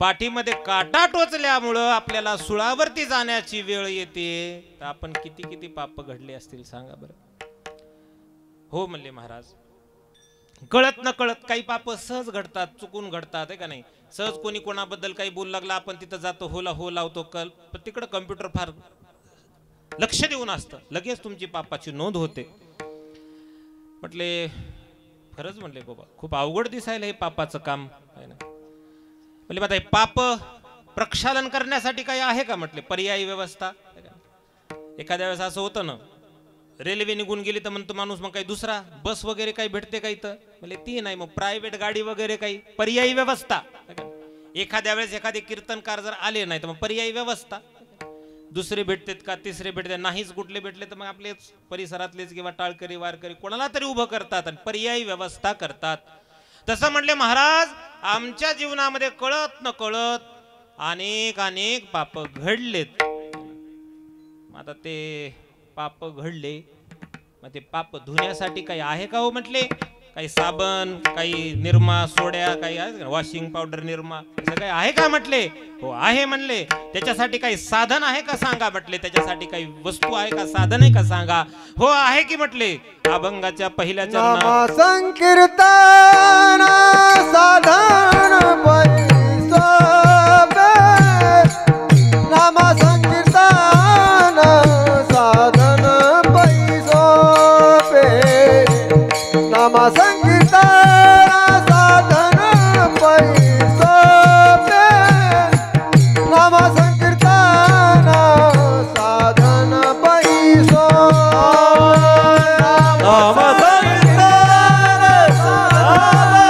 पाठीमध्ये काटा टोचल्यामुळं आपल्याला सुळावरती जाण्याची वेळ येते. तर आपण किती पाप घडले असतील सांगा बरं. हो म्हणले महाराज. कळत न कळत काही पाप सहज घडतात, चुकून घडतात आहे का नाही. सहज कोणी कोणाबद्दल काही बोलू लागला, आपण तिथं जातो, हो लावतो कल. पण तिकडं कम्प्युटर फार लक्ष देऊन असतं, लगेच तुमची पापाची नोंद होते. म्हटले खरंच म्हणले बाबा खूप अवघड दिसायला हे पापाचं काम आहे ना. म्हणजे आता हे पाप प्रक्षालन करण्यासाठी काही आहे का म्हटले पर्यायी व्यवस्था. एखाद्या वेळेस असं होतं ना, रेल्वे निघून गेली तर म्हणतो माणूस मग काही दुसरा बस वगैरे काही भेटते काही. तर म्हणजे ती नाही, मग प्रायव्हेट गाडी वगैरे काही पर्यायी व्यवस्था. एखाद्या वेळेस एखादे कीर्तनकार जर आले नाही तर मग पर्यायी व्यवस्था. दुसरे भेटतात का, तिसरे भेटते नाहीच, कुठले भेटले तर मग आपलेच परिसरातलेच किंवा टाळकरी वारकरी कोणाला तरी उभं करतात आणि पर्यायी व्यवस्था करतात. तसं म्हणले महाराज आमच्या जीवनामध्ये कळत न कळत अनेक पाप घडलेत. आता ते पाप घडले, मग ते पाप धुण्यासाठी काही आहे का हो म्हटले. काही साबण, काही निरमा सोड्या, काही वॉशिंग पावडर निरमा असं काही आहे का म्हटले. हो आहे म्हणले. त्याच्यासाठी काही साधन आहे का सांगा म्हटले. त्याच्यासाठी काही वस्तू आहे का, साधन आहे का सांगा. हो आहे की म्हटले. अभंगाच्या पहिल्या चरणात संकीर्तन साधन पैसा नाम संकीर्तन साधन पैसा नाम संकीर्तन साधन पैसा नाम संकीर्तन साधन पैसा नाम संकीर्तन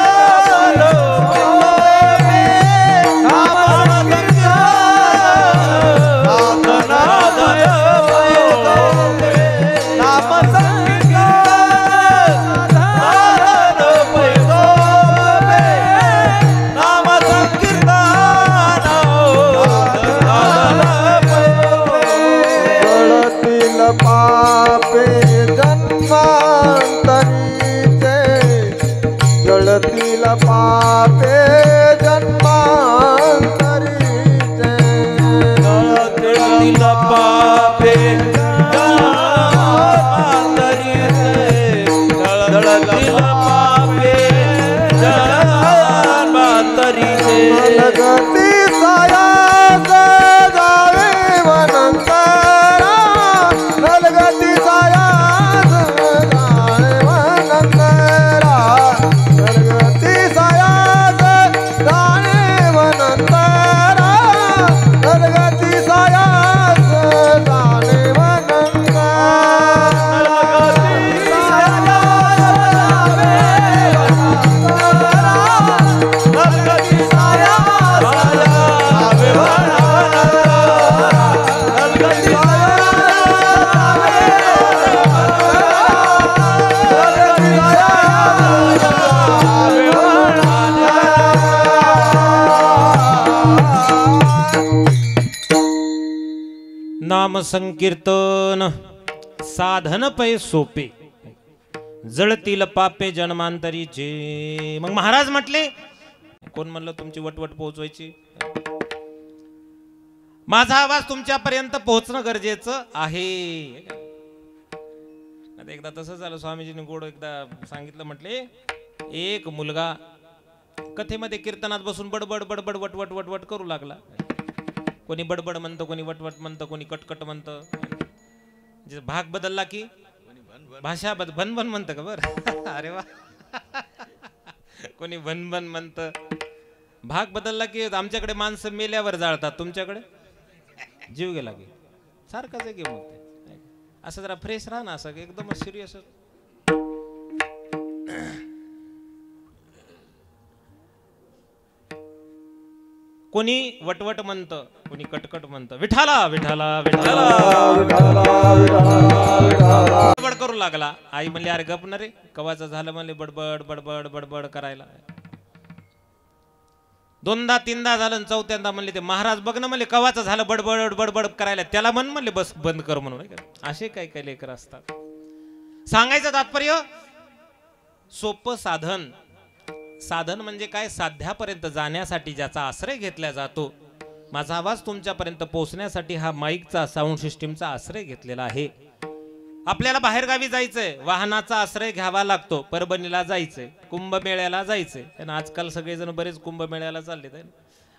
साधन पैसा नाम संकीर्तन साधन पै सोपे, जळतील पापे जन्मांतरीचे. मग महाराज म्हटले, कोण म्हणलं तुमची वटवट पोहोचवायची? माझा आवाज तुमच्यापर्यंत पोहोचणं गरजेचं आहे. आता एकदा तसं झालं, स्वामीजीने गोड एकदा सांगितलं, म्हटले एक मुलगा कथेमध्ये कीर्तनात बसून बडबड बडबड वटवट वटवट करू लागला. कोणी बडबड म्हणतं, कोणी वटवट म्हणतं, कोणी कटकट म्हणतं. जे भाग बदलला की भाषा भनभन म्हणतं का बरं? अरे वा. कोणी भनभन म्हणतं. भाग बदलला की आमच्याकडे माणसं मेल्यावर जाळतात, तुमच्याकडे जीव गेला की सारखंच आहे की. मग ते असं जरा फ्रेश राहा ना, असं एकदम सिरियस. कोणी वटवट म्हणतं, कोणी कटकट म्हणतं. विठाला विठाला विठाला बडबड करू लागला. आई म्हणली अरे गप ना रे, कवाचं झालं म्हणले बडबड बडबड बडबड करायला. दोनदा तीनदा झालं, चौथ्यांदा म्हणले ते महाराज बघ ना म्हणले कवाचं झालं बडबड बडबड करायला, त्याला म्हणले बस बंद कर म्हणून. असे काही काही लेकर असतात. सांगायचं तात्पर्य सोपं साधन. साधन म्हणजे काय? साध्यापर्यंत जाण्यासाठी ज्याचा आश्रय घेतला जातो. माझा आवाज तुमच्यापर्यंत पोहोचण्यासाठी हा माईकचा, साऊंड सिस्टीमचा आश्रय घेतलेला आहे. आपल्याला बाहेरगावी जायचंय, वाहनाचा आश्रय घ्यावा लागतो. परभणीला जायचंय, कुंभमेळ्याला जायचंय. आणि आजकाल सगळेजण बरेच कुंभमेळ्याला चालले.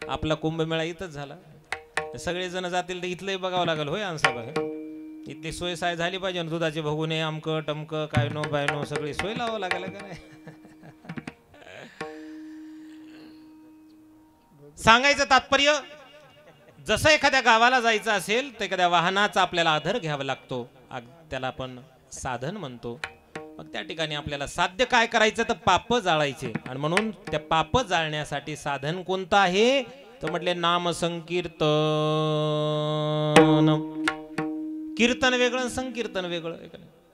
आपला कुंभमेळा इथंच झाला. सगळेजण जातील तर इथलंही बघावं लागेल. होय आमचा बघा, इथली सोय साय झाली पाहिजे. दुधाचे भगुने अमकं टमकं काय नो बाय नो सगळी सोय लावावं लागेल का नाही? सांगायचं तात्पर्य, जसं एखाद्या गावाला जायचं असेल तर एखाद्या वाहनाचा आपल्याला आधार घ्यावा लागतो. त्याला आपण साधन म्हणतो. मग त्या ठिकाणी आपल्याला साध्य काय करायचं तर पाप जाळायचे. आणि म्हणून त्या पाप जाळण्यासाठी साधन कोणतं आहे तर म्हटले नाम संकीर्तन. कीर्तन वेगळं, संकीर्तन वेगळं.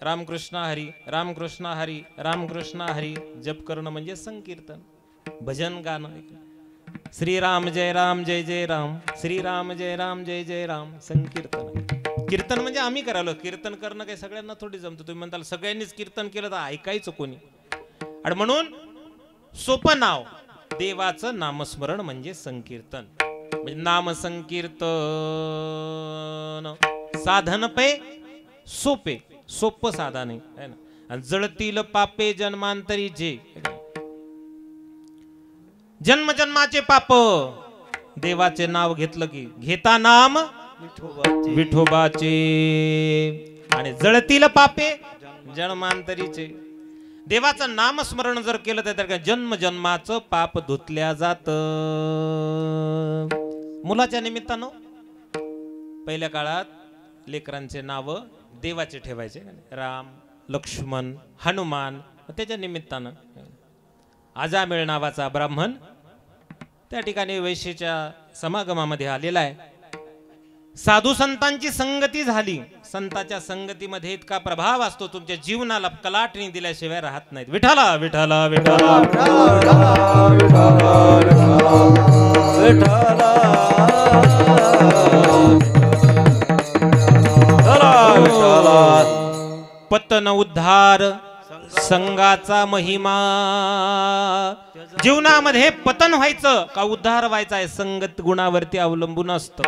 रामकृष्ण हरी रामकृष्ण हरी रामकृष्ण हरी जप करणं म्हणजे संकीर्तन. भजन गाणं, श्रीराम जय राम जय जय राम, श्रीराम जय राम जय जय राम, संकीर्तन. कीर्तन म्हणजे आम्ही करायलो. कीर्तन करणं काही सगळ्यांना थोडी जमतं. तुम्ही म्हणताल सगळ्यांनीच कीर्तन केलं तर ऐकायचं कोणी? आणि म्हणून सोपं नाव, देवाचं नामस्मरण म्हणजे संकीर्तन. म्हणजे नाम संकीर्तन साधन पे सोपे, सोपं साधन आहे ना. आणि जळतील पापे जन्मांतरीचे, जन्मजन्माचे पाप. देवाचे नाव घेतलं की घेता नाम विठोबाचे. आणि जळतील पापे जन्मांतरीचे. देवाचं नामस्मरण जर केलं तर जन्म जन्माचं पाप धुतल्या जात. मुलाच्या निमित्तानं पहिल्या काळात लेकरांचे नाव देवाचे ठेवायचे. राम, लक्ष्मण, हनुमान. त्याच्या निमित्तानं आजामेळ नावाचा ब्राह्मण त्या ठिकाणी वैश्येच्या समागमामध्ये आलेला आहे. साधू संतांची संगती झाली. संतांच्या संगतीमध्ये इतका प्रभाव असतो, तुमच्या जीवनाला कलाटणी दिल्याशिवाय राहत नाहीत. विठाला विठाला विठाला पतन उद्धार संघाचा महिमा. जीवनामध्ये पतन व्हायचं का उद्धार व्हायचा आहे संगत गुणावरती अवलंबून असतं.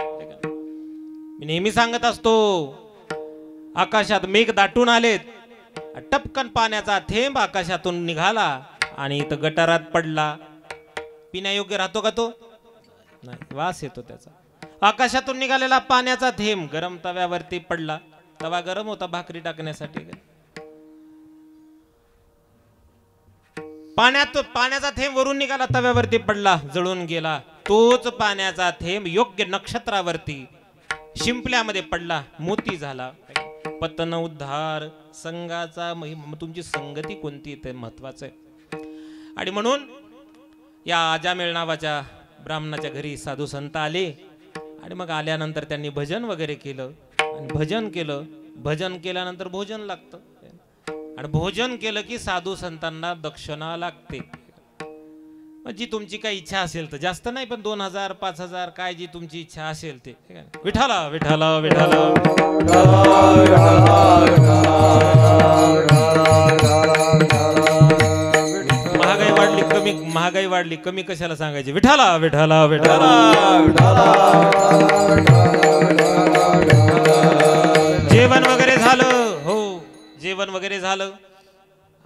मी नेहमी सांगत असतो, आकाशात मेघ दाटून आलेत, टपकन पाण्याचा थेंब आकाशातून निघाला आणि इथं गटारात पडला. पिण्यायोग्य राहतो का तो? नाही, वास येतो त्याचा. आकाशातून निघालेला पाण्याचा थेंब गरम तव्यावरती पडला. तवा गरम होता भाकरी टाकण्यासाठी. पाण्याचा थेंब वरून निघाला, तव्यावरती पडला, जळून गेला. तोच पाण्याचा थेंब योग्य नक्षत्रावरती शिंपल्यामध्ये पडला, मोती झाला. पतन उद्धार संघाचा महिमा. तुमची संगती कोणती ते महत्वाचं आहे. आणि म्हणून या आजामेळ नावाच्या ब्राह्मणाच्या घरी साधू संत आले. आणि मग आल्यानंतर त्यांनी भजन वगैरे केलं. आणि भजन केलं. भजन केल्यानंतर भोजन लागतं. आणि भोजन केलं की साधू संतांना दक्षिणा लागते. जी तुमची काही इच्छा असेल तर, जास्त नाही पण 2000 5000 काय जी तुमची इच्छा असेल ते. विठाला विठाला विठाला महागाई वाढली कमी, महागाई वाढली कमी कशाला सांगायची. विठाला विठाला विठाला जेवण वगैरे झालं. हो जेवण वगैरे झालं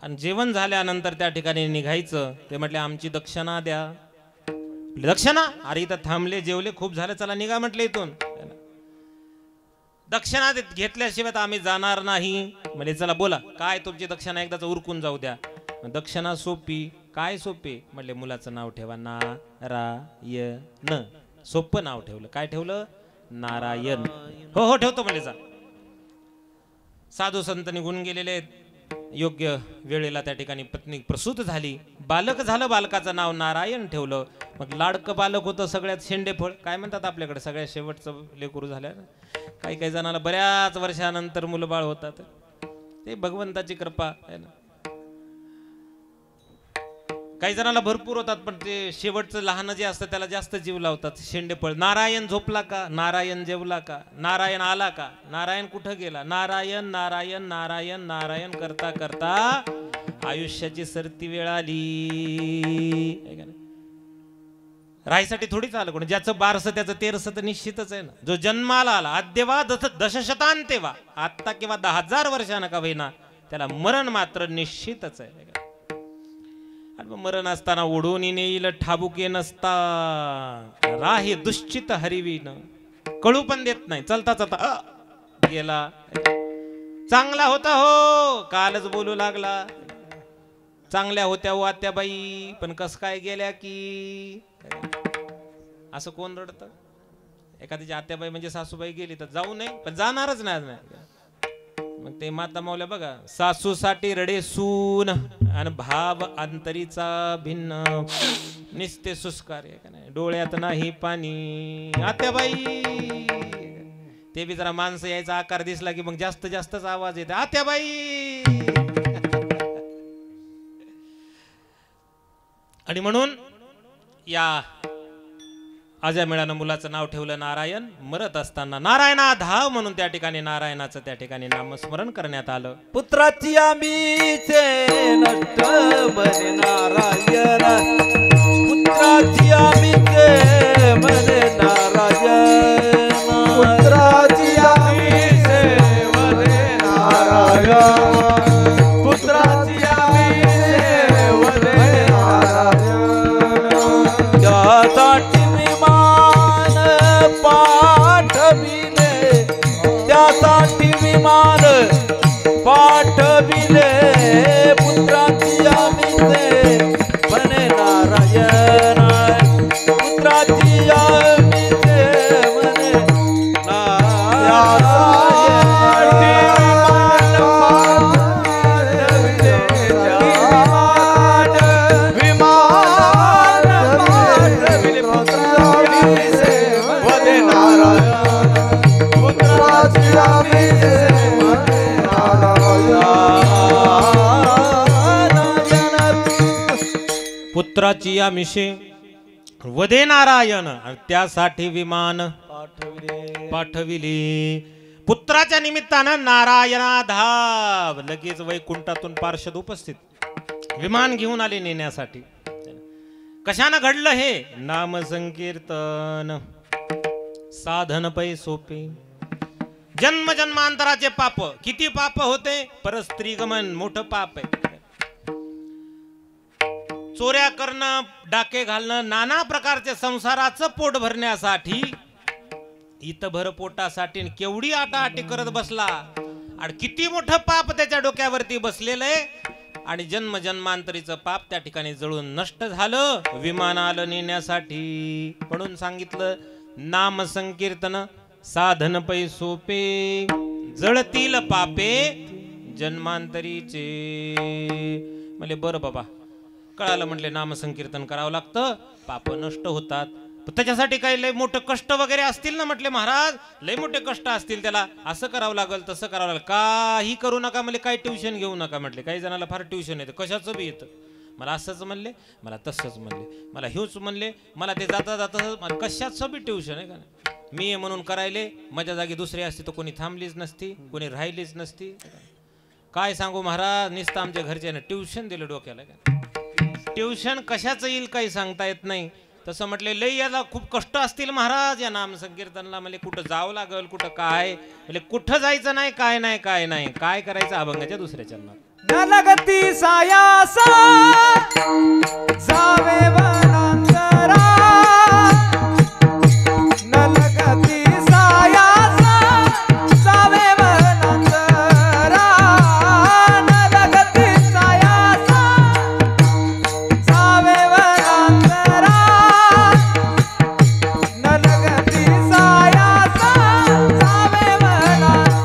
आणि जेवण झाल्यानंतर त्या ठिकाणी निघायचं. ते म्हटले आमची दक्षिणा द्या. दक्षिणा? अरे इथं थांबले जेवले खूप झालं चला निघा म्हटले इथून. दक्षिणा घेतल्याशिवाय आम्ही जाणार नाही. म्हणजे चला बोला काय तुमची दक्षिणा एकदाच उरकून जाऊ द्या. दक्षिणा सोपी. काय सोपी? म्हटले मुलाचं नाव ठेवा नारायण. सोपं नाव ठेवलं. काय ठेवलं? नारायण. हो हो ठेवतो म्हणजे जा. साधू संत निघून गेलेले आहेत. योग्य वेळेला त्या ठिकाणी पत्नी प्रसूत झाली. बालक झालं. बालकाचं नाव नारायण ठेवलं. मग लाडकं बालक होतं सगळ्यात शेंडेफळ. काय म्हणतात आपल्याकडे सगळ्यात शेवटचं लेकरू झाल्या. काही काही जणाला बऱ्याच वर्षानंतर मुलं बाळ होतात. ते भगवंताची कृपा आहे ना. काही जणाला भरपूर होतात पण ते शेवटचं लहान जे असतं त्याला जास्त जीव लावतात. शेंडेफळ. नारायण झोपला का? नारायण जेवला का? नारायण आला का? नारायण कुठं गेला? नारायण नारायण नारायण नारायण करता करता आयुष्याची सरती वेळ आली. राहायसाठी थोडीच आलं कोण. ज्याचं बारसं त्याचं तेरसं तर निश्चितच आहे ना. जो जन्माला आला अद्यवा दशशतांतेवा, आत्ता किंवा 10,000 वर्षानं का होईना, त्याला मरण मात्र निश्चितच आहे. मरण असताना ओढून नेईल ठाबुके नसता, राही दुश्चित हरिवीन. कळू पण देत नाही. चलता चलता गेला. चांगला होता हो, कालच बोलू लागला. चांगल्या होत्या हो आत्याबाई, पण कस काय गेल्या की. असं कोण रडतं? एखाद्याची आत्याबाई म्हणजे सासूबाई गेली तर जाऊ नये, पण जाणारच नाही. मग ते माता मावल्या बघा, सासूसाठी रडे सून आणि भाव अंतरीचा भिन्न, निस्ते सुस्कार्य का नाही, डोळ्यात नाही पाणी. आत्याबाई ते बी जरा माणसं यायचा आकार दिसला की मग जास्त जास्तच आवाज येते. आत्याबाई. आणि म्हणून या अजामिळानं मुलाचं नाव ठेवलं नारायण. मरत असताना नारायणा धाव म्हणून त्या ठिकाणी नारायणाचं त्या ठिकाणी नामस्मरण करण्यात आलं. पुत्राची आम्हीचे नष्ट बने नारायण, पुत्राची आम्हीचे बने नारायण, पुत्राची आम्हीचे बने नारायण, पुत्राची आम्हीचे बने नारायण. त्यासाठी विमान पाठविले, त्यासाठी विमान पाठविले, पुत्राची आम्हीचे बने नारायण, पुत्राची आम्हीचे बने नारायण. पुत्राची आमिषे वदे नारायण, त्यासाठी विमान पाठविले. पुत्राच्या निमित्तानं नारायणा धाव. लगेच वैकुंठातून पार्षद उपस्थित, विमान घेऊन आले नेण्यासाठी. कशानं घडलं हे? नाम संकीर्तन. साधन पै सोपे. जन्म जन्मांतराचे पाप. किती पाप होते? परस्त्रीगमन मोठं पाप आहे. चोऱ्या करणं, डाके घालणं, नाना प्रकारचे संसाराचं पोट भरण्यासाठी, इतभर पोटासाठी केवढी आटाआटी करत बसला. आणि किती मोठं पाप त्याच्या डोक्यावरती बसलेलं आहे. आणि जन्म जन्मांतरीचं पाप त्या ठिकाणी जळून नष्ट झालं विमानाला नेण्यासाठी. म्हणून सांगितलं नाम संकीर्तन साधन पै सोपे, जळतील पापे जन्मांतरीचे. म्हणजे बरं बाबा कळालं. म्हटले नाम संकीर्तन करावं लागतं, पाप नष्ट होतात. त्याच्यासाठी काही लय मोठे कष्ट वगैरे असतील ना. म्हटले महाराज लय मोठे कष्ट असतील, त्याला असं करावं लागेल तसं करावं लागेल. काही करू नका म्हणजे काही ट्युशन घेऊ नका. म्हटले काही जणाला फार ट्युशन येतं, कशाचं बी येतं. मला असंच म्हणले, मला तसंच म्हणले, मला हेच म्हणले, मला ते जाता जाता कशाचं बी ट्युशन आहे का नाही. मी आहे म्हणून करायले, माझ्या जागी दुसरी असती तर कोणी थांबलीच नसती, कोणी राहिलीच नसती. काय सांगू महाराज, नुसतं आमच्या घरच्यानं ट्युशन दिलं डोक्याला. का ट्युशन कशाचं येईल काही सांगता येत नाही. तसं म्हटले लई याला खूप कष्ट असतील महाराज या नाम संकीर्तनला. म्हणजे कुठं जावं लागल, कुठं काय, म्हणजे कुठं जायचं नाही, काय नाही काय नाही, काय करायचं अभंगाच्या दुसऱ्या चरणात. न लगती सायासा जावे वनांतरा, न लगती सायासा जावे वनांतरा, न लगती सायासा जावे वनांतरा, न लगती सायासा जावे वनांतरा.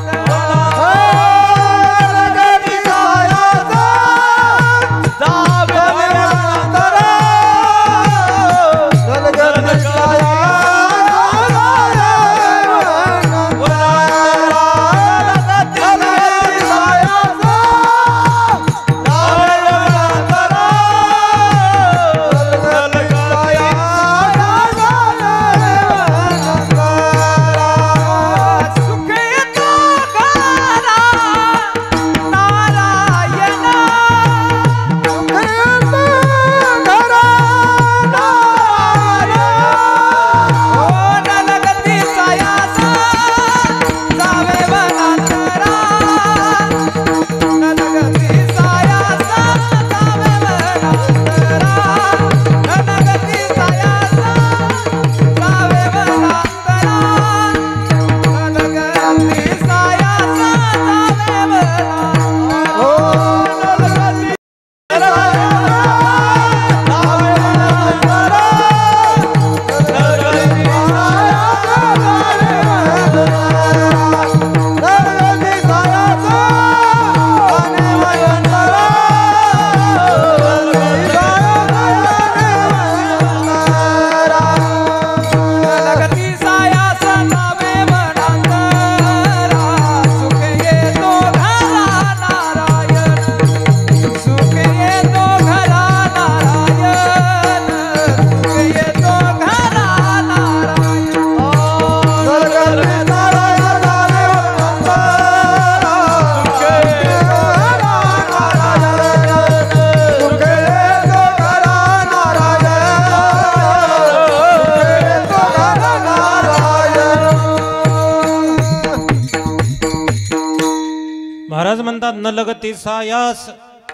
महाराज म्हणतात न लगती सायास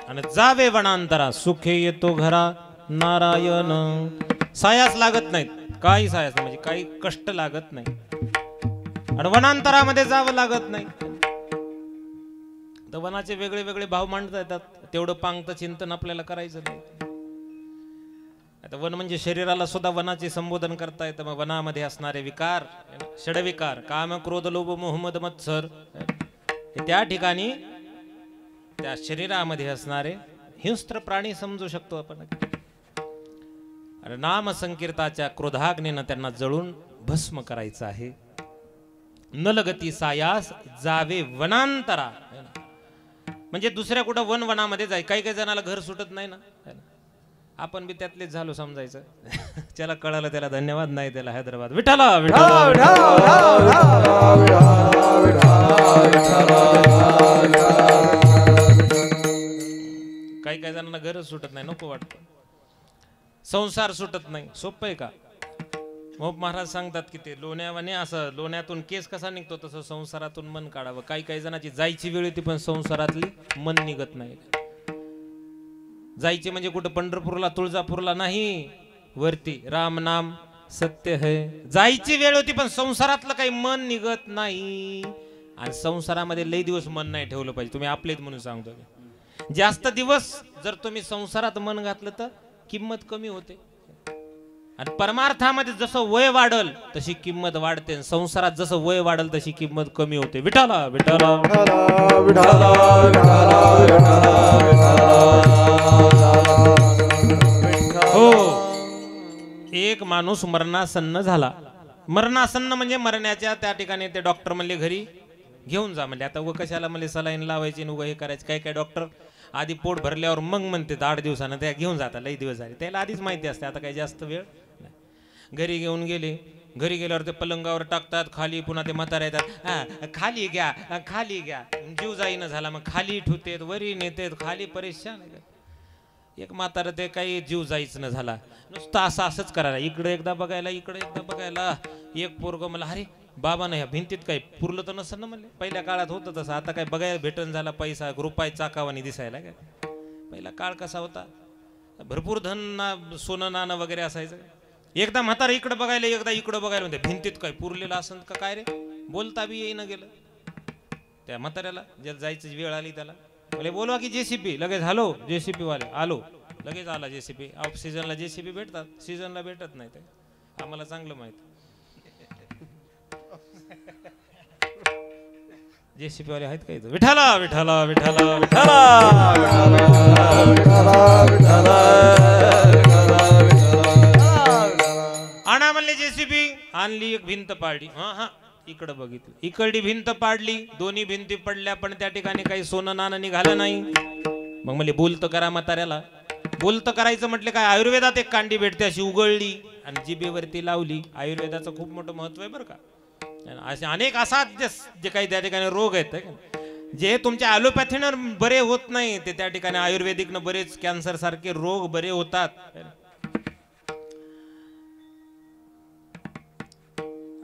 आणि जावे वनांतरा, सुखे येतो घरा नारायण. सायास लागत नाहीत, काही सायास म्हणजे काही कष्ट लागत नाही, आणि वनांतरामध्ये जावं लागत नाही. तर वनाचे वेगळे वेगळे भाव मांडता येतात, तेवढं पांगत चिंतन आपल्याला करायचं नाही. आता वन म्हणजे शरीराला सुद्धा वनाचे संबोधन करता येतं. मग वनामध्ये असणारे विकार, षडविकार, काम क्रोध लोभ मोह मद मत्सर, त्या ठिकाणी त्या शरीरामध्ये असणारे हिंस्त्र प्राणी समजू शकतो आपण. आणि नाम संकीर्ताच्या क्रोधाग्नीनं त्यांना जळून भस्म करायचं आहे. न लगती सायास जावे वनांतरा, म्हणजे दुसऱ्या कुठं वनामध्ये जाय. काही काही जणाला घर सुटत नाही ना, आपण बी त्यातलेच झालो समजायचं. त्याला कळालं त्याला धन्यवाद, नाही त्याला हैदराबाद विठाला काही काही जणांना घरच सुटत नाही, नको वाटत. संसार सुटत नाही, सोपं आहे का? मग महाराज सांगतात की ते लोण्यावाने, असं लोण्यातून केस कसा निघतो तसं संसारातून मन काढावं. काही काही जणांची जायची वेळ येते पण संसारातली मन निघत नाही. जायचे म्हणजे कुठं पंढरपूरला तुळजापूरला नाही, वरती राम नाम सत्य है. जायची वेळ होती पण संसारातलं काही मन निघत नाही. आणि संसारामध्ये लई दिवस मन नाही ठेवलं पाहिजे. तुम्ही आपलेच म्हणून सांगतो, जास्त दिवस जर तुम्ही संसारात मन घातलं तर किंमत कमी होते. आणि परमार्थामध्ये जसं वय वाढल तशी किंमत वाढते, संसारात जसं वय वाढल तशी किंमत कमी होते. विठाला विठाला हो. एक माणूस मरणासन्न झाला. मरणासन्न म्हणजे मरण्याच्या त्या ठिकाणी ते डॉक्टर म्हणले घरी घेऊन जा म्हणले. आता उगा कशाला मला सलाईन लावायची आणि उगा हे करायचं. काय काय डॉक्टर आधी पोट भरल्यावर मग म्हणते 8 दिवसानं त्या घेऊन जाता, लई दिवस झाले, त्याला आधीच माहिती असते आता काही जास्त वेळ नाही. घरी घेऊन गेले. घरी गेल्यावर ते पलंगावर टाकतात, खाली पुन्हा ते म्हातारा येतात, हा खाली घ्या खाली घ्या, जीव जाईना झाला, मग खाली ठेवतेत वरी नेतेत, खाली परेशान. एक म्हातारा ते काही जीव जायच न झाला, नुसतं असंच करायला, इकडे एकदा बघायला इकडे एकदा बघायला. एक पोरग मला, अरे बाबा ना ह्या भिंतीत काही पुरलं तर नसतं ना म्हणले. पहिल्या काळात होतं तसं, आता काय बघायला भेटन झाला पैसा, रुपये चाकावानी दिसायला. काय पहिला काळ कसा होता, भरपूर धन सोनं नाणं वगैरे असायचं. एकदा म्हातारा इकडे बघायला एकदा इकडे बघायला, म्हणते भिंतीत काय पुरलेलं असं का काय रे, बोलता बी येईना गेलं. त्या म्हाताऱ्याला ज्या जायची वेळ आली त्याला बोले बोलवा की JCB, लगेच हॅलो JCB वाले आलो, लगेच आला JCB. ऑफ सीझनला JCB भेटतात, सीझनला भेटत नाही, ते आम्हाला चांगलं माहिती. JCB वाले आहेत का इथं? विठाला विठाला विठाला विठाला आणा म्हणले JCB. आणली, एक भिंत पाडली. हा इकडं बघितलं, इकडली भिंत पाडली, दोन्ही भिंती पडल्या, पण त्या ठिकाणी काही सोनं नाणं निघालं नाही. मग म्हणले बोलतं करा म्हाताऱ्याला. बोलतं करायचं म्हटले काय, आयुर्वेदात एक कांडी भेटते अशी उघडली आणि जिभेवरती लावली. आयुर्वेदाचं खूप मोठं महत्व आहे बरं का. असे अनेक असाध्य जे काही त्या ठिकाणी रोग आहेत जे तुमच्या ॲलोपॅथीनं बरे होत नाही, ते त्या ठिकाणी आयुर्वेदिकनं बरेच कॅन्सर सारखे रोग बरे होतात.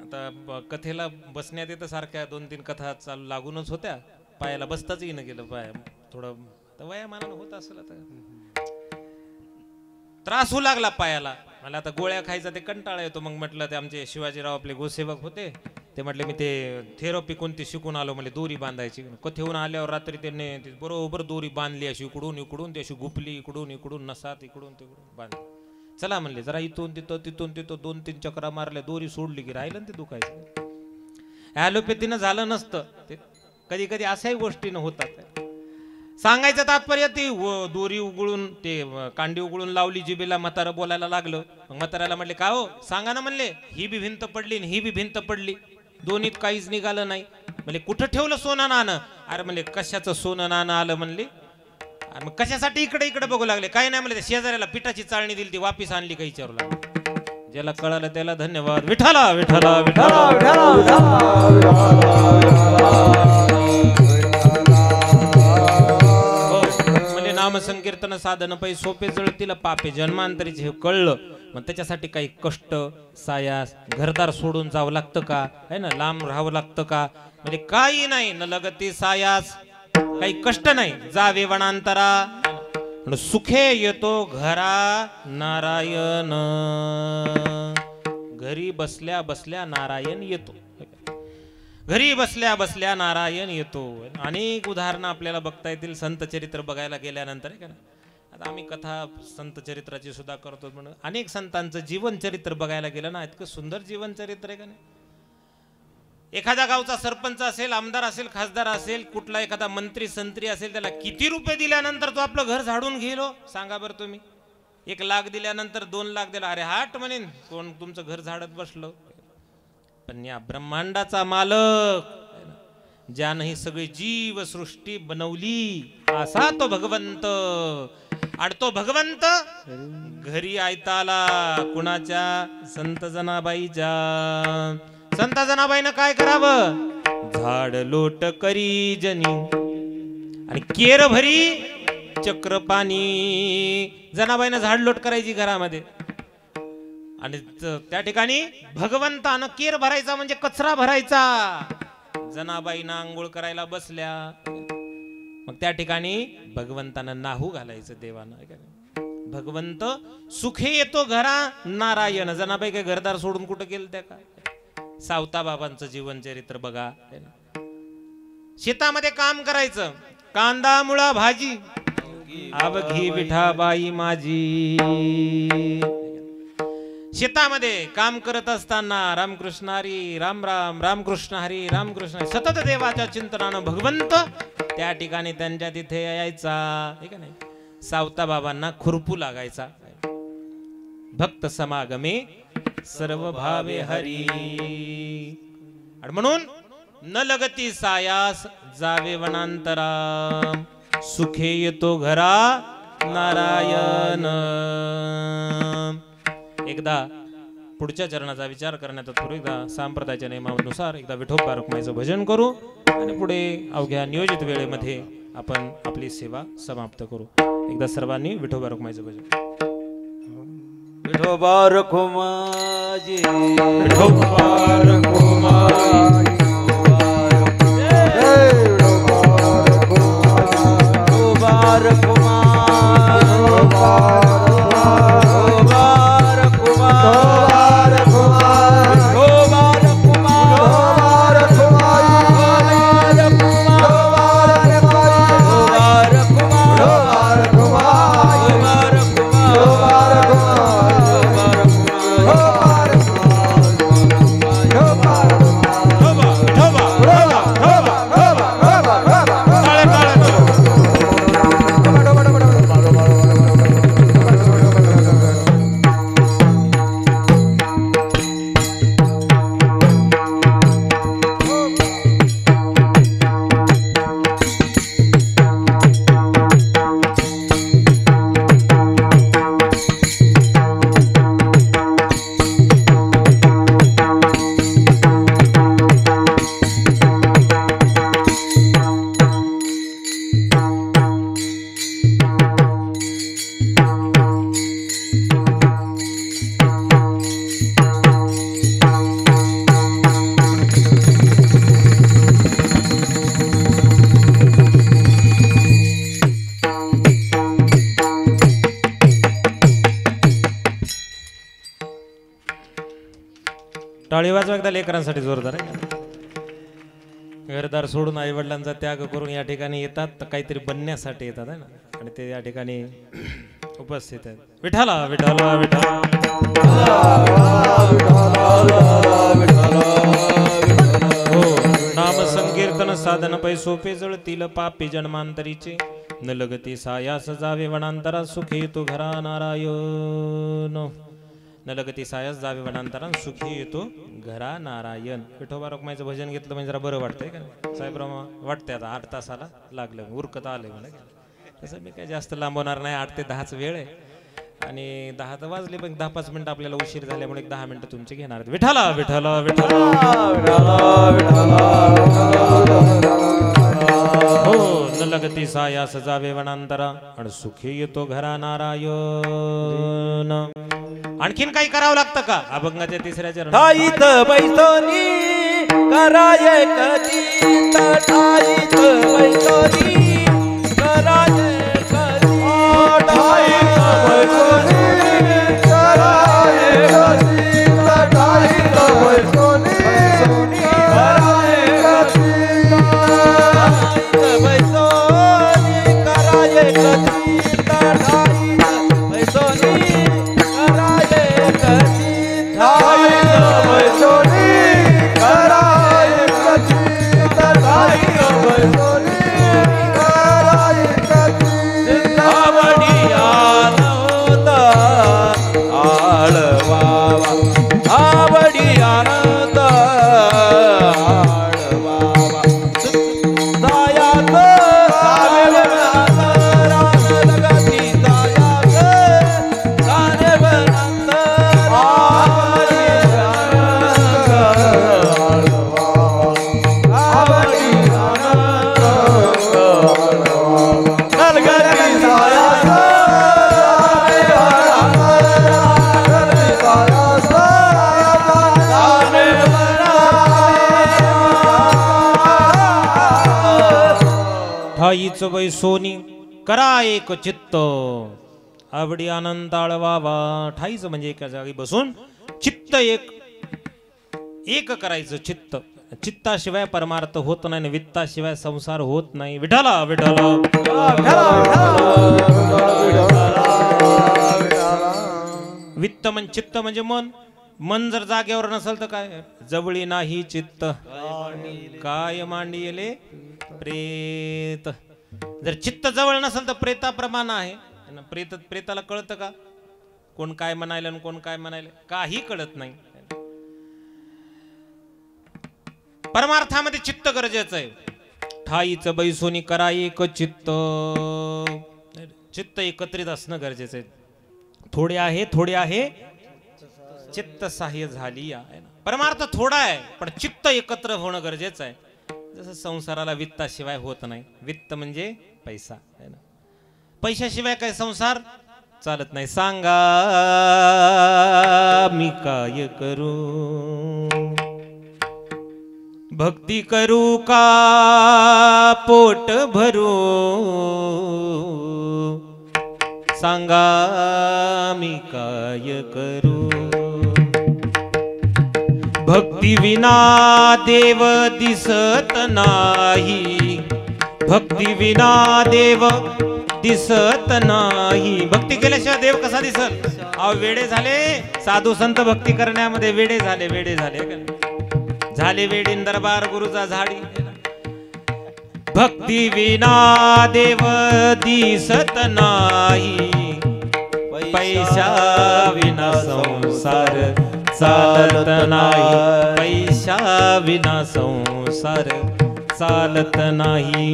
आता कथेला बसण्यात येतं, सारख्या 2-3 कथा चालू लागूनच होत्या. पायाला बसताच येणं गेलं, पाय थोडं वयामानानं होत असेल, आता त्रास होऊ लागला पायाला. मला आता गोळ्या खायचा ते कंटाळा येतो. मग म्हटलं, ते आमचे शिवाजीराव आपले गोसेवक होते, ते म्हटले मी ते थेरपी कोणती शिकून आलो, म्हणजे दोरी बांधायची. कथेहून आल्यावर रात्री त्यांनी बरोबर दोरी बांधली, अशी इकडून इकडून, ती अशी गुपली, इकडून इकडून नसात, इकडून तिकडून बांधली. चला म्हणले जरा इथून तिथं तिथून तिथं 2-3 चक्रा मारल्या, दोरी सोडली की राहिलं ना ते दुखायचं. ॲलोपॅथीनं झालं नसतं ते. कधी कधी अशाही गोष्टीनं होतात. सांगायचं तात्पर्य, ती दोरी उघडून, ते कांडी उघडून लावली जिबेला. म्हातारं बोलायला लागलं. मग म्हाताऱ्याला म्हणले का हो सांगा ना, म्हणले ही बी भिंत पडली ही बी भिंत पडली, दोन्हीत काहीच निघालं नाही. म्हणले कुठं ठेवलं सोनं नाणं? अरे म्हणले कशाचं सोनं नाणं आलं म्हणले. अरे मग कशासाठी इकडे इकडे बघू लागले? काही नाही म्हणले, शेजाऱ्याला पिठाची चाळणी दिली, ती वापिस आणली काही विचारू लागली. ज्याला कळालं त्याला धन्यवाद. विठाला विठाला विठाला नाम संकीर्तन साधन पै सोपे जळतील पापे जन्मांतरीचे हे कळलं. मग त्याच्यासाठी काही कष्ट सायास, घरदार सोडून जावं लागतं का, है ना, लांब राहावं लागतं का? म्हणजे काही नाही, न लगती सायास, काही कष्ट नाही, जावे वनांतरा, सुखे येतो घरा नारायण. घरी बसल्या बसल्या नारायण येतो, घरी बसल्या बसल्या नारायण येतो. अनेक उदाहरणं आपल्याला बघता येतील संत चरित्र बघायला गेल्यानंतर, आहे का ना. आता आम्ही कथा संत चरित्राची सुद्धा करतो, म्हणून अनेक संतांचं जीवन चरित्र बघायला गेलं ना, इतकं सुंदर जीवन चरित्र आहे का नाही. एखाद्या गावचा सरपंच असेल, आमदार असेल, खासदार असेल, कुठला एखादा मंत्री संत्री असेल, त्याला किती रुपये दिल्यानंतर तो आपलं घर झाडून घेलो सांगा बरं तुम्ही. 1 लाख दिल्यानंतर 2 लाख दिला, अरे हाट म्हणेन कोण तुमचं घर झाडत बसलं. पण या ब्रह्मांडाचा मालक, ज्यानं ही सगळी जीव सृष्टी बनवली, असा तो भगवंत. आणि तो भगवंत घरी आयताला कुणाच्या? संत जनाबाईच्या. संत जनाबाईनं काय करावं? झाड लोट करी जनी आणि केर भरी चक्र पाणी. जनाबाईनं झाड लोट करायची घरामध्ये, आणि त्या ठिकाणी भगवंतानं केर भरायचा म्हणजे कचरा भरायचा. जनाबाईनं आंघोळ करायला बसल्या, मग त्या ठिकाणी भगवंतानं नाहू घालायचं देवानं. भगवंत सुखे येतो घरा नारायण. जनाबाई काय घरदार सोडून कुठं गेलं त्या का? सावता बाबांचं जीवन चरित्र बघा. शेतामध्ये काम करायचं, कांदा मुळा भाजी अवघी विठाबाई माझी. शेतामध्ये काम करत असताना रामकृष्ण हरी राम राम, रामकृष्ण हरी रामकृष्ण, सतत देवाच्या चिंतनानं भगवंत त्या ठिकाणी त्यांच्या तिथे यायचा, हे का नाही. सावता बाबांना खुरपू लागायचा. भक्त समागमे सर्व भावे हरी. आणि म्हणून न लगती सायास जावे वनांतरा सुखे येतो घरा नारायण. एकदा पुढच्या चरणाचा विचार करण्यात पूर्वी एकदा संप्रदायाच्या नियमानुसार एकदा विठोबा रखुमाईचं भजन करू आणि पुढे अवघ्या नियोजित वेळेमध्ये आपण आपली सेवा समाप्त करू. एकदा सर्वांनी विठोबा रखुमाईचं भजन. विठोबा रखुमाजी विठोबा रखुमाई टाळी वाजवा एकदा लेकरांसाठी जोरदार आहे. घरदार सोडून आई वडिलांचा त्याग करून या ठिकाणी येतात तर काहीतरी बनण्यासाठी येतात आहे ना, आणि ते या ठिकाणी उपस्थित आहेत. विठाला विठाला विठाला हो नाम संकीर्तन साधन पै सोपे जळतील पापी जन्मांतरीचे न लगती सायास जावे वनांतरा सुखी तो घरा नारायण. न लगती सायास जावे वनांतरा सुखी येतो घरा नारायण. विठोबा रखुमाईचं भजन घेतलं म्हणजे जरा बरं वाटतंय का साहेबराव? वाटतंय आता 8 तासाला लागलं उरकत आलंय मला. तसं मी काय जास्त लांबवणार नाही. 8 ते 10च वेळ आहे आणि 10 तर वाजले पण 10-5 मिनिटं आपल्याला उशीर झाल्यामुळे 10 मिनिटं तुमचे घेणार आहेत. विठाला विठाला विठाला हो न लगती सायास जावे वनांतरा आणि सुखी येतो घरा नारायण. आणखीन काही करावं लागतं का? अभंगाच्या 3ऱ्या ठाईत बैसोनी कराये कधी ठाईत बैसोनी कराये कधी ठाईत बैसोनी कराये कधी ठाईत बैसोनी कराये कधी ठाईत बैसोनी कराये कधी ठाईत बैसोनी ठाईच बैसोनी करा एक चित्त आवडी आनंद आळवावा. ठाईच म्हणजे एका जागी बसून चित्त एक करायचं. चित्ताशिवाय परमार्थ होत नाही आणि वित्ताशिवाय संसार होत नाही. विठाला विठाला वित्त म्हणजे चित्त म्हणजे मन जर जागेवर नसेल तर काय जवळी नाही चित्त काय मांडिले प्रेत. जर चित्त जवळ नसेल तर प्रेताप्रमाण आहे. प्रेताला कळतं का कोण काय म्हणायला आणि कोण काय म्हणायला? काही कळत नाही. परमार्थामध्ये चित्त गरजेचं आहे. ठाईच बैसोनी करा एक चित्त, चित्त एकत्रित असणं गरजेचं आहे. थोडे आहे चित्त सहाय्य झाली आहे. परमार्थ थोडा आहे पण चित्त एकत्र होणं गरजेचं आहे. जसं संसाराला वित्ताशिवाय होत नाही. वित्त म्हणजे पैसा आहे ना. पैशाशिवाय काय संसार चालत नाही. सांगा मी काय करू, भक्ती करू का पोट भरू, सांगा मी काय करू. भक्ती विना देव दिसत नाही, भक्ती विना देव दिसत नाही. भक्ती केल्याशिवाय देव कसा दिसल. अहो वेडे झाले साधू संत भक्ती करण्यामध्ये, वेडे झाले झाले वेडे दरबार गुरुचा झाडी. भक्ती विना देव दिसत नाही, पैसा विना संसार चालत नाही, पैसा विना संसार चालत नाही.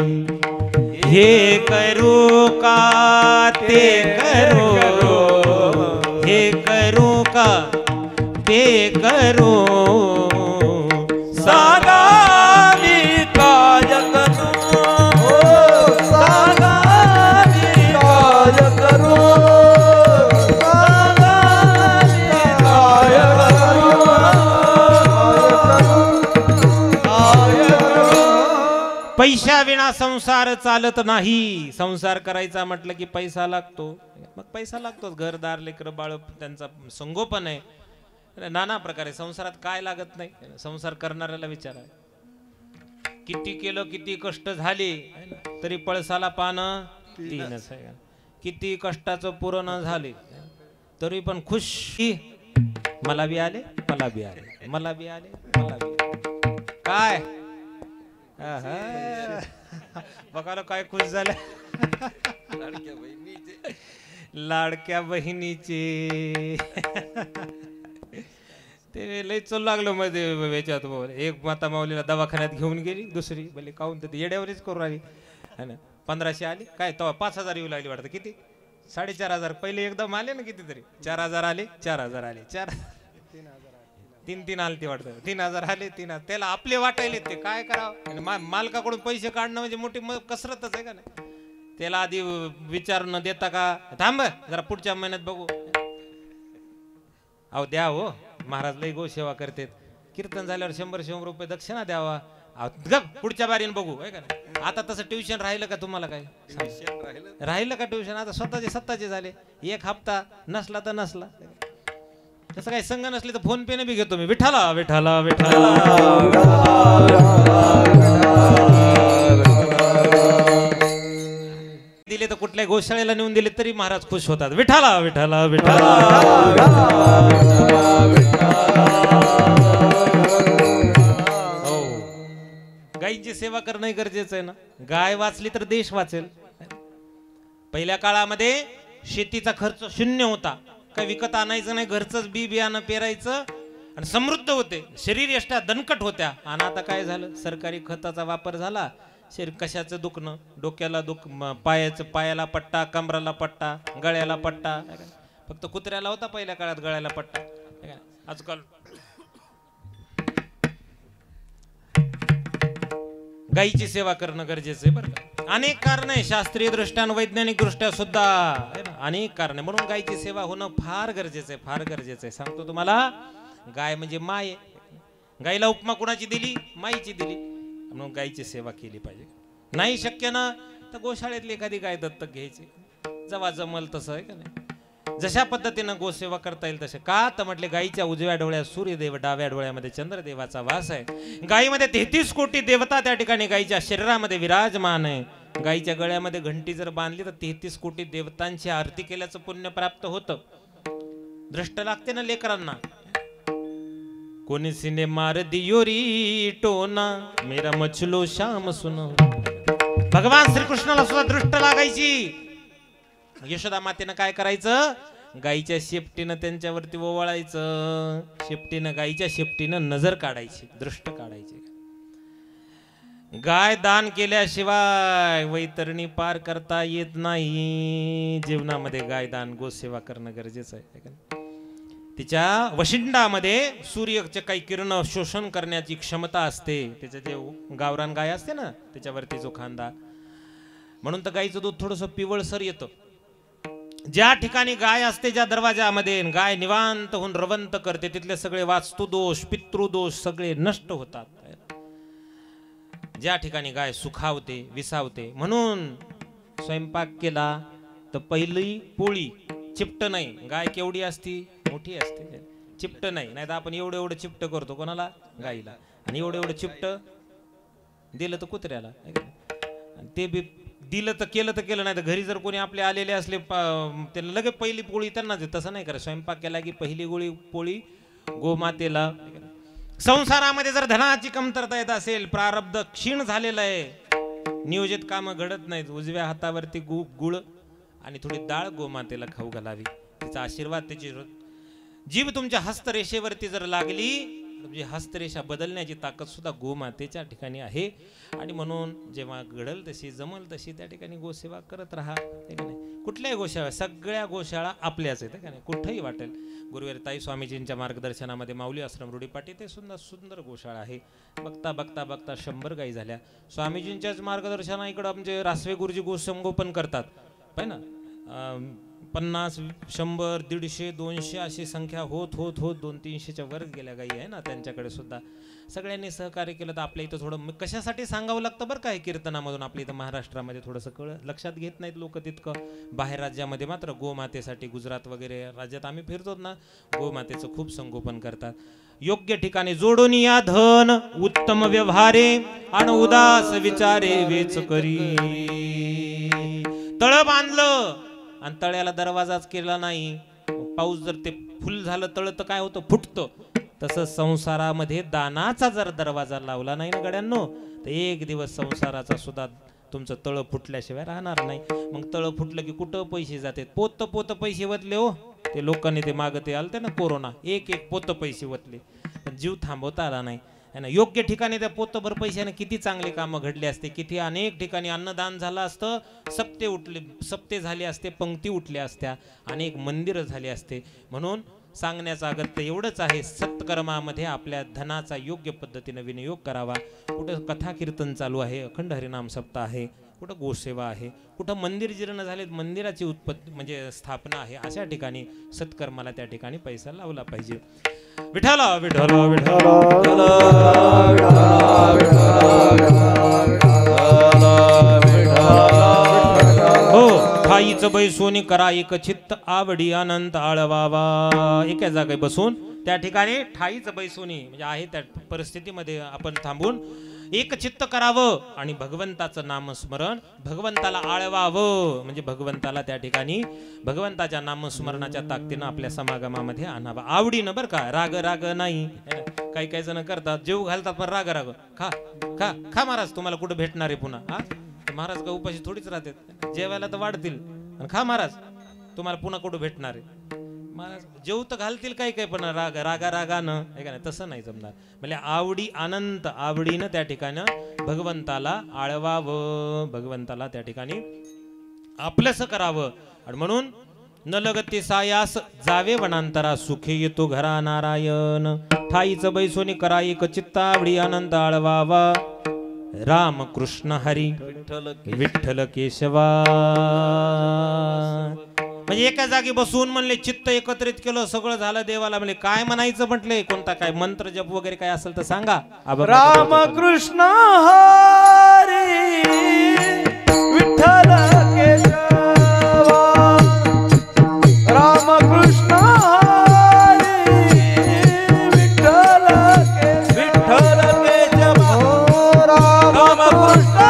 हे करू का ते करू, हे करू का ते करू, सांगा मी काय करू, सांगा मी काय करू, सांगा मी काय करू. पैशा विना संसार चालत नाही. संसार करायचा म्हटलं की पैसा लागतो. मग पैसा लागतोच. घरदार लेकर बाळ त्यांचा संगोपन आहे. नाना प्रकारे संसारात काय लागत नाही. संसार करणाऱ्याला विचारा. किती केलं किती कष्ट झाले तरी पळसाला पानं तीनच आहे. किती कष्टाचं पूर्ण झाले तरी पण खुशी. मला बी आले, मला बी आले, मला बी आले, मला बी आले. काय बघा काय खुश झालं. लाडक्या बहिणीचे ते लय चल लागलं मध्ये याच्यात. एक माता माऊलीला दवाखान्यात घेऊन गेली, दुसरी भले काहून तर येड्यावरच करू राहिली है ना. 1500 आली काय तेव्हा 5000 येऊ लागली वाटतं. किती 4500 पहिले एकदम आले ना कितीतरी. 4000 आले, 4000 आले, 3 आले ते वाटतं. 3000 आले, 3000 त्याला आपले वाटायले. ते काय करावं. मालकाकडून पैसे काढणं म्हणजे मोठी कसरतच आहे का नाही. त्याला आधी विचार न देता का थांब जरा पुढच्या महिन्यात बघू. अहो द्या हो, महाराज लय गो सेवा करते. कीर्तन झाल्यावर 100 रुपये दक्षिणा द्यावा. पुढच्या बारीने बघू आहे का नाही. आता तसं ट्युशन राहिलं का तुम्हाला. काय राहिलं का ट्युशन. आता स्वतःचे झाले. एक हप्ता नसला तर नसला. तसं काही संघ नसले तर फोन पे ने बी घेतो मी. विठाला विठाला विठाला दिले तर कुठल्याही गोशाळेला नेऊन दिले तरी महाराज खुश होतात. विठाला विठाला विठाला. हो, गायीची सेवा करणं गरजेचं आहे ना. गाय वाचली तर देश वाचेल. पहिल्या काळामध्ये शेतीचा खर्च शून्य होता. काही विकत आणायचं नाही, घरचंच बी बियाणं पेरायचं आणि समृद्ध होते. शरीर यष्टा दणकट होत्या. आणि आता काय झालं, सरकारी खताचा वापर झाला. शरीर कशाचं दुखणं, डोक्याला दुख, पायाला पट्टा, कमराला पट्टा, गळ्याला पट्टा. फक्त कुत्र्याला होता पहिल्या काळात गळ्याला पट्टा. आजकाल गायीची सेवा करणं गरजेचं आहे बरं का. अनेक कारण आहे शास्त्रीय दृष्ट्या आणि वैज्ञानिक दृष्ट्या सुद्धा अनेक कारण आहे. म्हणून गायीची सेवा होणं फार गरजेचं आहे, फार गरजेचं आहे. सांगतो तुम्हाला, गाय म्हणजे माय. गायीला उपमा कुणाची दिली, माईची दिली. म्हणून गायीची सेवा केली पाहिजे. नाही शक्य ना तर गोशाळेतली एखादी गाय दत्तक घ्यायची, जेव्हा जमल तसं आहे का नाही. जशा पद्धतीनं गोसेवा करता येईल तसे. का तर म्हटले गायीच्या उजव्या डोळ्यात सूर्यदेव, डाव्या डोळ्यामध्ये चंद्रदेवाचा वास आहे. गायीमध्ये 33 कोटी देवता त्या ठिकाणी गायीच्या शरीरामध्ये विराजमान आहे. गायीच्या गळ्यामध्ये घंटी जर बांधली तर 33 कोटी देवतांची आरती केल्याचं पुण्य प्राप्त होतं. दृष्ट लागते ना लेकरांना. कोणी सिने मार दियोरी टोना मेरा मछलो श्याम सुनो. भगवान श्रीकृष्णाला सुद्धा दृष्ट लागायची. यशोदा मातेनं काय करायचं, गायीच्या शेपटीनं त्यांच्यावरती ओवाळायचं. शेपटीनं, गायीच्या शेपटीनं नजर काढायची, दृष्ट काढायची. गाय दान केल्याशिवाय वैतरणी पार करता येत नाही. जीवनामध्ये गाय दान गोसेवा करणं गरजेचं आहे का नाही? तिच्या वशिंडामध्ये सूर्याचे काही किरण शोषण करण्याची क्षमता असते. त्याचं जे गावरान गाय असते ना त्याच्यावरती जो खांदा, म्हणून तर गायीचं दूध थोडंसं पिवळसर येतं. ज्या ठिकाणी गाय असते, ज्या दरवाजामध्ये गाय निवांत होऊन रवंत करते, तिथले सगळे वास्तुदोष पितृदोष सगळे नष्ट होतात. ज्या ठिकाणी गाय सुखावते विसावते. म्हणून स्वयंपाक केला तर पहिली पोळी चिपट नाही. गाय केवढी असती? मोठी असते, चिपट नाही. नाही तर आपण एवढं एवढं चिपट करतो कोणाला? गाईला. आणि एवढं एवढं चिपट दिलं तर कुत्र्याला. आणि ते बी दिलं तर केलं नाही तर घरी जर कोणी आपले आलेले असले त्याला लगेच पहिली पोळी त्यांना दे. तसं नाही करा. स्वयंपाक केला की पहिली पोळी गोमातेला. संसारामध्ये जर धनाची कमतरता येत असेल, प्रारब्ध क्षीण झालेलं आहे, नियोजित कामं घडत नाहीत, उजव्या हातावरती गुळ आणि थोडी डाळ गोमातेला खाऊ घालावी. तिचा आशीर्वाद, त्याची जीभ तुमच्या हस्तरेषेवरती जर लागली, म्हणजे हस्तरेषा बदलण्याची ताकद सुद्धा गोमातेच्या ठिकाणी आहे. आणि म्हणून जेव्हा घडल तशी जमल तशी त्या ठिकाणी गोसेवा करत राहा. कुठल्याही गोशाळा, सगळ्या गोशाळा आपल्याच आहेत का नाही? कुठंही वाटेल. गुरुवारी ताई स्वामीजींच्या मार्गदर्शनामध्ये माऊली आश्रम रुडीपाटी ते सुद्धा सुंदर गोशाळा आहे. बघता बघता बघता 100 गायी झाल्या. स्वामीजींच्याच मार्गदर्शना इकडं म्हणजे रासवे गुरुजी गोसंगोपन करतात. पाय ना, 50, 100, 150, 200 अशी संख्या होत होत होत 200-300च्या वर गेल्या गायी आहे ना. त्यांच्याकडे सुद्धा सगळ्यांनी सहकार्य केलं. तर आपल्या इथं थोडं कशासाठी सांगावं लागतं बरं का, हे कीर्तनामधून. आपल्या इथं महाराष्ट्रामध्ये थोडंसं लक्षात घेत नाहीत लोक तितकं. बाहेर राज्यामध्ये मात्र गोमातेसाठी, गुजरात वगैरे राज्यात आम्ही फिरतो ना, गोमातेचं खूप संगोपन करतात. योग्य ठिकाणी जोडून या धन, उत्तम व्यवहारे आणि उदास विचारे वेच करी. तळ बांधलं आणि तळ्याला दरवाजाच केला नाही, पाऊस जर ते फुल झालं तळ तर काय होतं? फुटतं. तसं संसारामध्ये दानाचा जर दरवाजा लावला नाही ना गड्यांनो, तर एक दिवस संसाराचा सुद्धा तुमचं तळ फुटल्याशिवाय राहणार नाही. मग तळ फुटलं की कुठं पैसे जाते? पोत पैसे वतले हो. ते लोकांनी ते मागते आलते ना कोरोना, एक पोत पैसे वतले, पण जीव थांबवता आला नाही. योग्य ठिकाणी त्या पोतभर पैशाने किती चांगले कामं घडले असते, किती अनेक ठिकाणी अन्नदान झालं असतं, सप्ते झाले असते, पंक्ती उठल्या असत्या, अनेक मंदिरं झाली असते. म्हणून सांगण्याचं अगत्य एवढंच आहे, सत्कर्मामध्ये आपल्या धनाचा योग्य पद्धतीने विनियोग करावा. कुठं कथा कीर्तन चालू आहे, अखंड हरिनाम सप्ताह आहे, कुठं गोसेवा आहे, कुठं मंदिर जीर्ण झाले, मंदिराची उत्पत्ती म्हणजे स्थापना आहे, अशा ठिकाणी सत्कर्माला त्या ठिकाणी पैसा लावला पाहिजे. विठाला विठाला विठाला हो. ठाईच बैसोनी करा एक चित्त आवडी अनंत आळवावा. एका जागी बसून त्या ठिकाणी ठाईच बैसोनी म्हणजे आहे त्या परिस्थितीमध्ये आपण थांबून एक चित्त करावं आणि भगवंताचं नामस्मरण, भगवंताला आळवावं म्हणजे भगवंताला त्या ठिकाणी भगवंताच्या नामस्मरणाच्या ताकदीनं आपल्या समागमामध्ये आणावं. आवडीनं बरं का, राग राग नाही. काही काही जण करतात, जेव घालतात पण राग राग. खा खा खा महाराज, तुम्हाला कुठं भेटणार आहे पुन्हा? हा, महाराज का उपाशी थोडीच राहतात, जेवायला तर वाढतील. आणि खा महाराज, तुम्हाला पुन्हा कुठं भेटणार आहे? महाराज जेव तर घालतील काही काही, पण रागानं आहे का नाही? तसं नाही जमणार. म्हणजे आवडी अनंत आवडीनं त्या ठिकाणी भगवंताला आळवावं, भगवंताला त्या ठिकाणी आपलंसं करावं. आणि म्हणून न लगती सायास जावे वनांतरा, सुखे येतो घरा नारायण. ठाईच बैसोनी करा एक चित्ता आवडी अनंत आळवावा. राम कृष्ण हरी विठ्ठल केशवा. म्हणजे एका जागी बसून म्हणले, चित्त एकत्रित केलं, सगळं झालं, देवाला म्हणले काय म्हणायचं म्हटले, कोणता काय मंत्र जप वगैरे काय असेल तर सांगा. राम कृष्ण हरी विठ्ठल केशवा. राम कृष्ण हरी विठ्ठल केशवा. राम कृष्ण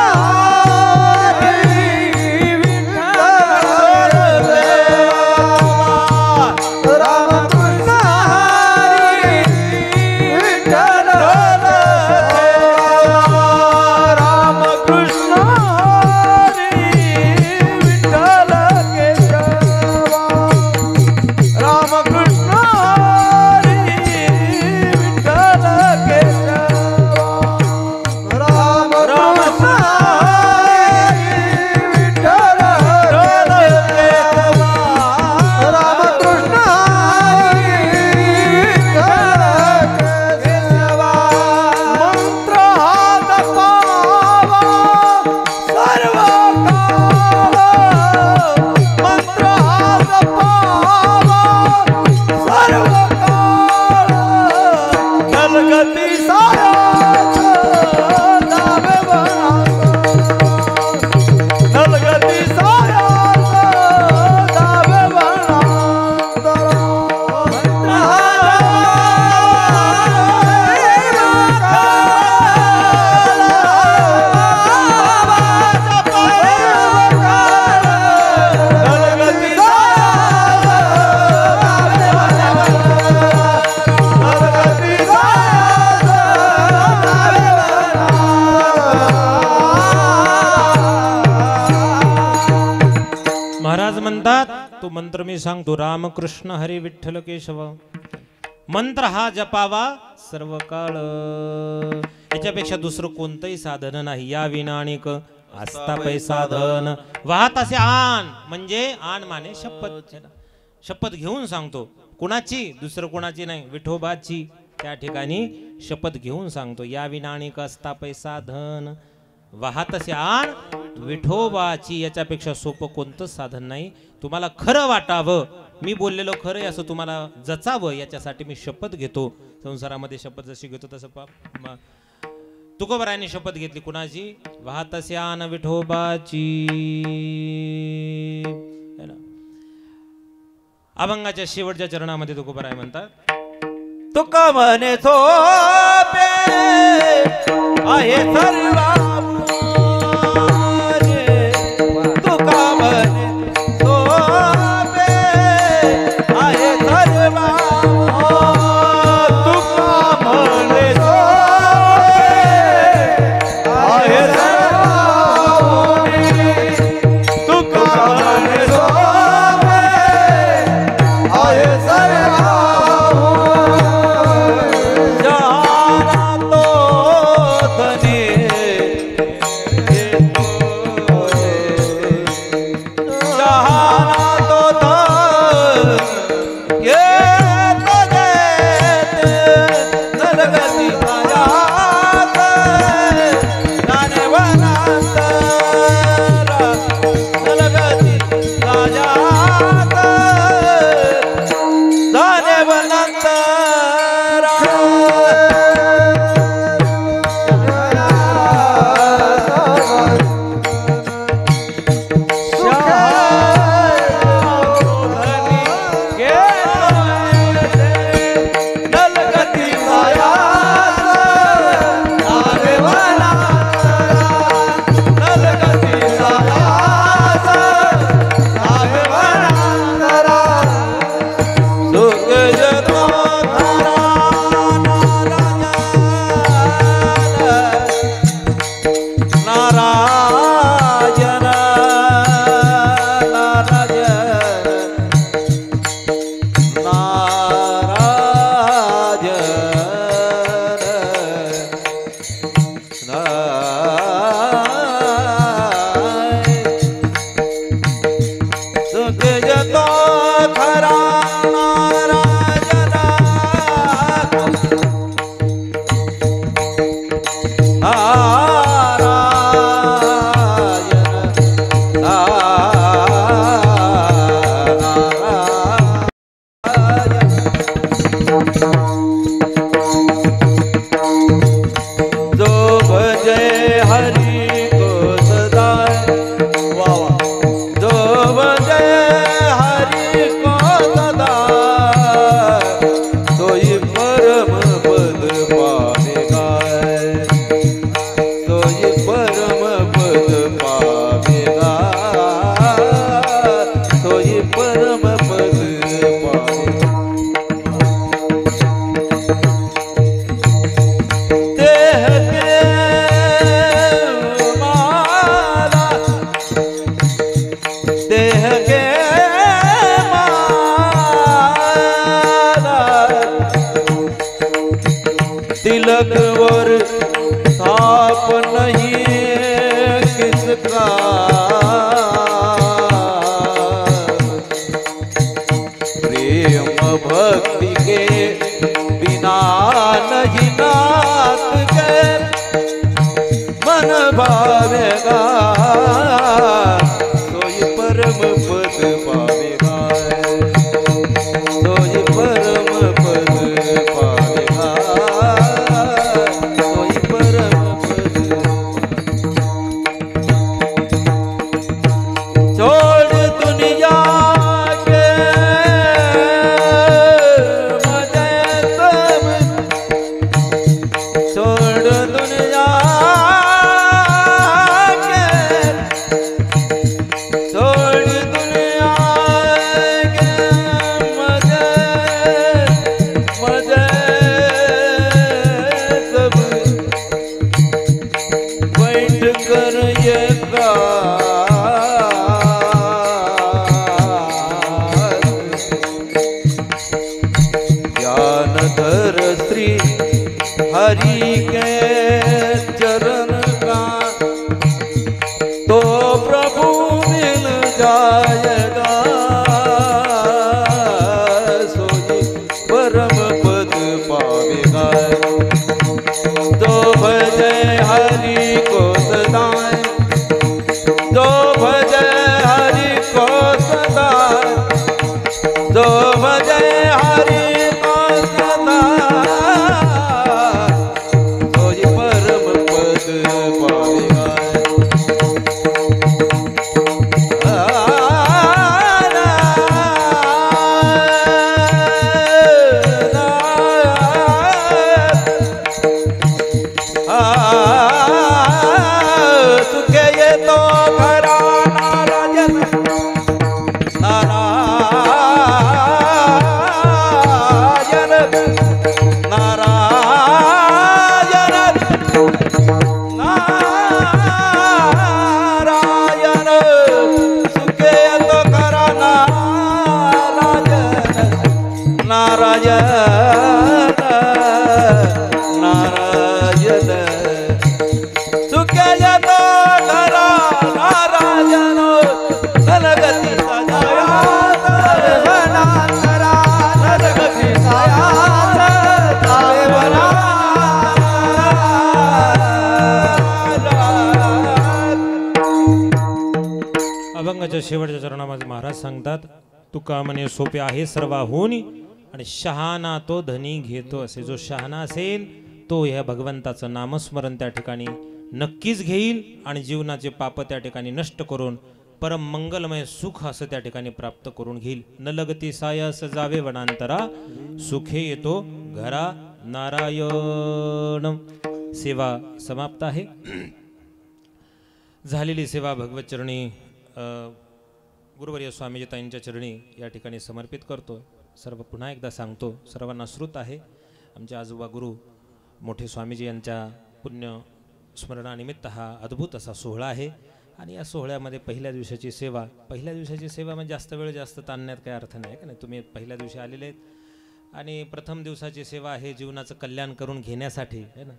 म्हणतात तो मंत्र मी सांगतो, रामकृष्ण हरी विठ्ठल केशव. मंत्र हा जपावा सर्व काळ. याच्यापेक्षा दुसरं कोणतंही साधन नाही. या विनानिक आस्था पै साधन. वाहत असे आण, म्हणजे आण माने शपथ. शपथ घेऊन सांगतो. कुणाची? दुसरं कुणाची नाही, विठोबाची. त्या ठिकाणी शपथ घेऊन सांगतो. या विनानिक आस्था पै साधन. वाहत असे आण विठोबाची. याच्यापेक्षा सोपं कोणतंच साधन नाही. तुम्हाला खरं वाटावं, मी बोललेलो खरं आहे असं तुम्हाला जचावं, याच्यासाठी मी शपथ घेतो. संसारामध्ये शपथ जशी घेतो तसं तुकोबरायांनी शपथ घेतली. कुणाची? वाहत असे आण विठोबाची. अभंगाच्या शेवटच्या चरणामध्ये तुकोबराय म्हणतात, तुका म्हणे सोपे आहे सर्व तुका म्हणे सोपे आहे सर्व तुका म्हणे सोपे आहे सर्व तुका म्हणे सोपे आहे सर्व तिलकवर ताप नहीं किसका प्रेम भक्ति के बिना नहीं नाथ के मन भावेगा सोई परम पद पावेगा सोई परम पद पावेगा सोई परम पद सुखे येतो खरा नारायण नारायण नारायण नारायण सुखे येतो खरा नारायण नारायण नारायण सुखे येतो खरा नारायण नरगती सजाया सर्वनांतरा नरगती सजाया अभंगाच्या शेवटच्या चरणामध्ये महाराज सांगतात तुका म्हणे सोपे आहे सर्वाहून आणि शहाणा तो धनी घेतो असे. जो शहाणा असेल तो ह्या भगवंताचं नामस्मरण त्या ठिकाणी नक्कीच घेईल आणि जीवनाचे पाप त्या ठिकाणी नष्ट करून परम मंगलमय सुख असं त्या ठिकाणी प्राप्त करून घेईल. न लगती सायस जावे वनांतरा सुखे येतो घरा नारायण. सेवा समाप्त आहे. झालेली सेवा भगवत चरणी गुरुवर्य स्वामीजी ताईंच्या चरणी या ठिकाणी समर्पित करतो. सर्व पुन्हा एकदा सांगतो, सर्वांना श्रुत आहे आमचे आजोबा गुरु मोठे स्वामीजी यांच्या पुण्य स्मरणानिमित्त हा अद्भुत असा सोहळा आहे. आणि या सोहळ्यामध्ये पहिल्या दिवसाची सेवा म्हणजे जास्त वेळ जास्त ताणण्यात काही अर्थ नाही का नाही. तुम्ही पहिल्या दिवशी आलेले आहेत आणि प्रथम दिवसाची सेवा आहे जीवनाचं कल्याण करून घेण्यासाठी आहे ना.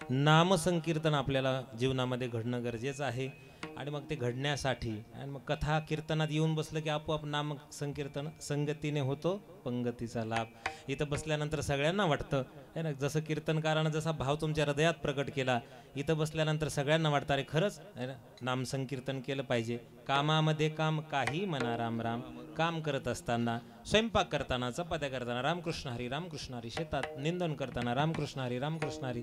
नामसंकीर्तन आपल्याला जीवनामध्ये घडणं गरजेचं आहे आणि मग ते घडण्यासाठी आणि मग कथा कीर्तनात येऊन बसलं की आपोआप नाम संकीर्तन संगतीने होतो पंगतीचा लाभ. इथं बसल्यानंतर सगळ्यांना वाटतं आहे ना, जसं कीर्तनकारानं जसा भाव तुमच्या हृदयात प्रकट केला इथं बसल्यानंतर सगळ्यांना वाटतं अरे खरंच आहे ना नाम संकीर्तन केलं पाहिजे. कामामध्ये काम काही म्हणा राम राम, काम करत असताना स्वयंपाक करताना चपात्या करताना रामकृष्ण हरी रामकृष्ण हरी, शेतात निंदन करताना रामकृष्ण हरी रामकृष्ण हरी,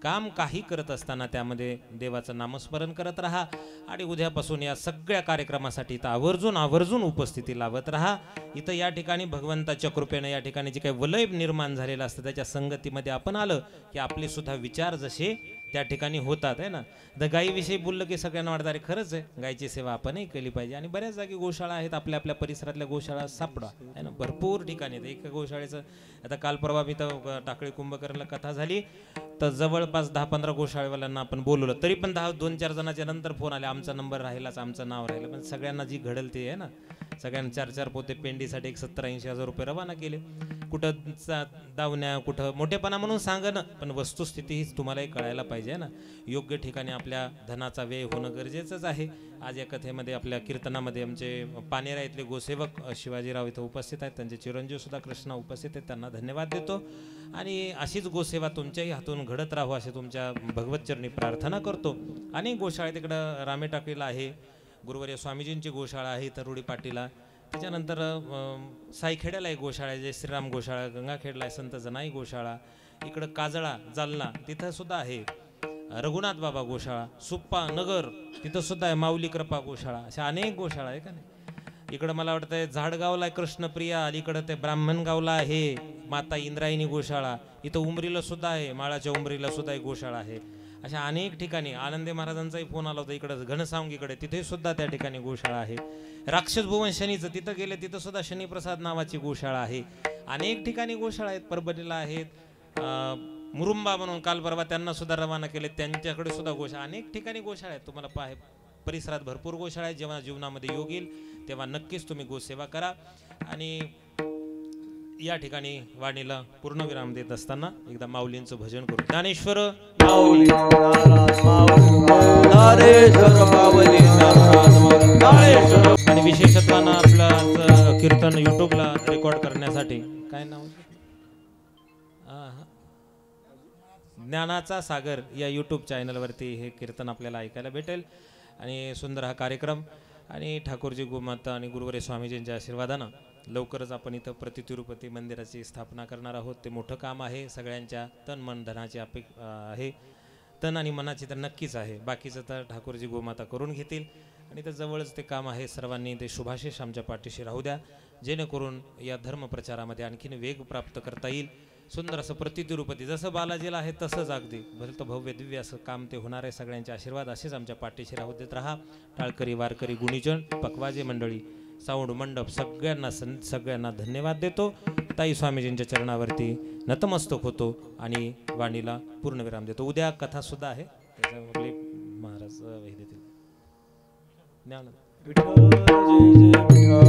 काम काही करत असताना त्यामध्ये देवाचं नामस्मरण करत राहा. आणि उद्यापासून या सगळ्या कार्यक्रमासाठी इथं आवर्जून उपस्थिती लावत राहा. इथं या ठिकाणी भगवंताच्या कृपेने या ठिकाणी जे काही वलय निर्माण झालेलं असतं त्याच्या संगतीमध्ये आपण आलं की आपले सुद्धा विचार जसे त्या ठिकाणी होतात आहे ना. तर गायीविषयी बोललं की सगळ्यांना वाटतं अरे खरंच आहे गायीची सेवा आपणही केली पाहिजे. आणि बऱ्याच जागी गोशाळा आहेत, आपल्या परिसरातल्या गोशाळा सापडा आहे ना, भरपूर ठिकाणी. एक गोशाळेचं आता काल परवा मी तर टाकळी कुंभकर्णला कथा झाली तर जवळपास 10-15 गोशाळेवाल्यांना आपण बोलवलं, तरी पण 2-4 जणांच्या नंतर फोन आले आमचा नंबर राहिलाच आमचं नाव राहिलं. पण सगळ्यांना जी घडल ती आहे ना, सगळ्यांना 4-4 पोते पेंडीसाठी एक 70-80 हजार रुपये रवाना केले. कुठं दावण्या कुठं मोठेपणा म्हणून सांगणं, पण वस्तुस्थिती हीच तुम्हालाही कळायला पाहिजे ना. योग्य ठिकाणी आपल्या धनाचा व्यय होणं गरजेचंच आहे. आज या कथेमध्ये आपल्या कीर्तनामध्ये आमचे पानेरा इथले गोसेवक शिवाजीराव इथं उपस्थित आहेत, त्यांचे चिरंजीव सुद्धा कृष्णा उपस्थित आहेत, त्यांना धन्यवाद देतो. आणि अशीच गोसेवा तुमच्याही हातून घडत राहावं अशी तुमच्या भगवतचरणी प्रार्थना करतो. आणि गोशाळा तिकडं रामेटाकळीला आहे, गुरुवर्य स्वामीजींची गोशाळा आहे इथं रुडी पाटीला. त्याच्यानंतर साईखेड्याला एक गोशाळा आहे, जय श्रीराम गोशाळा, गंगाखेडला आहे संत जनाई गोशाळा, इकडं काजळा जालना तिथं सुद्धा आहे रघुनाथ बाबा गोशाळा, सुप्पा नगर तिथं सुद्धा आहे माऊली कृपा गोशाळा. अशा अनेक गोशाळा आहे का नाही. इकडं मला वाटतं झाडगावला आहे कृष्णप्रिया, अलीकडं ते ब्राह्मणगावला आहे माता इंद्रायणी गोशाळा, इथं उमरीला सुद्धा आहे, माळाच्या उमरीला सुद्धा एक गोशाळा आहे. अशा अनेक ठिकाणी आनंदे महाराजांचाही फोन आला होता इकडं घनसावंगीकडे, तिथे सुद्धा त्या ठिकाणी गोशाळा आहे. राक्षस भुवन शनीचं तिथं गेले तिथं सुद्धा शनीप्रसाद नावाची गोशाळा आहे. अनेक ठिकाणी गोशाळा आहेत, परभणीला आहेत, मुरुंबा म्हणून काल परवा त्यांना सुद्धा रवाना केले, त्यांच्याकडे सुद्धा गोशाळा. अनेक ठिकाणी गोशाळा आहेत, तुम्हाला परिसरात भरपूर गोशाळा आहेत. जेव्हा जीवनामध्ये योग येईल तेव्हा नक्कीच तुम्ही गोसेवा करा. आणि या ठिकाणी वाणीला पूर्णविराम देत असताना एकदा माऊलींचं भजन करू. ज्ञानेश्वर माऊली नारेश्वर माऊली ज्ञानेश्वर. आणि विशेषत्वानं आपलं कीर्तन युट्यूबला रेकॉर्ड करण्यासाठी काय नाव ज्ञानाचा सागर या यूट्यूब चॅनलवरती हे कीर्तन आपल्याला ऐकायला भेटेल. आणि सुंदर हा कार्यक्रम. आणि ठाकूरजी गोमाता आणि गुरुवर्य स्वामीजींच्या आशीर्वादानं लवकरच आपण इथं प्रति तिरुपती मंदिराची स्थापना करणार आहोत. ते मोठं काम आहे, सगळ्यांच्या तन मन धनाची आहे. तन आणि मनाची तर नक्कीच आहे, बाकीचं तर ठाकूरजी गोमाता करून घेतील. आणि तर जवळच ते काम आहे. सर्वांनी ते शुभाशिष आमच्या पाठीशी राहू द्या, जेणेकरून या धर्मप्रचारामध्ये आणखीन वेग प्राप्त करता येईल. सुंदर असं प्रतितिरुपती जसं बालाजीला आहे तसंच अगदी भलतं भव्य दिव्य असं काम ते होणार आहे. सगळ्यांचे आशीर्वाद असेच आमच्या पाठीशी राहू देत राहा. टाळकरी वारकरी गुणीजन पकवाजे मंडळी साऊंड मंडप सगळ्यांना धन्यवाद देतो. ताई स्वामीजींच्या चरणावरती नतमस्तक होतो आणि वाणीला पूर्णविराम देतो. उद्या कथा सुद्धा आहे त्याच्यावरले महाराज हे देतील ज्ञान. विठ्ठल जय जय विठ्ठल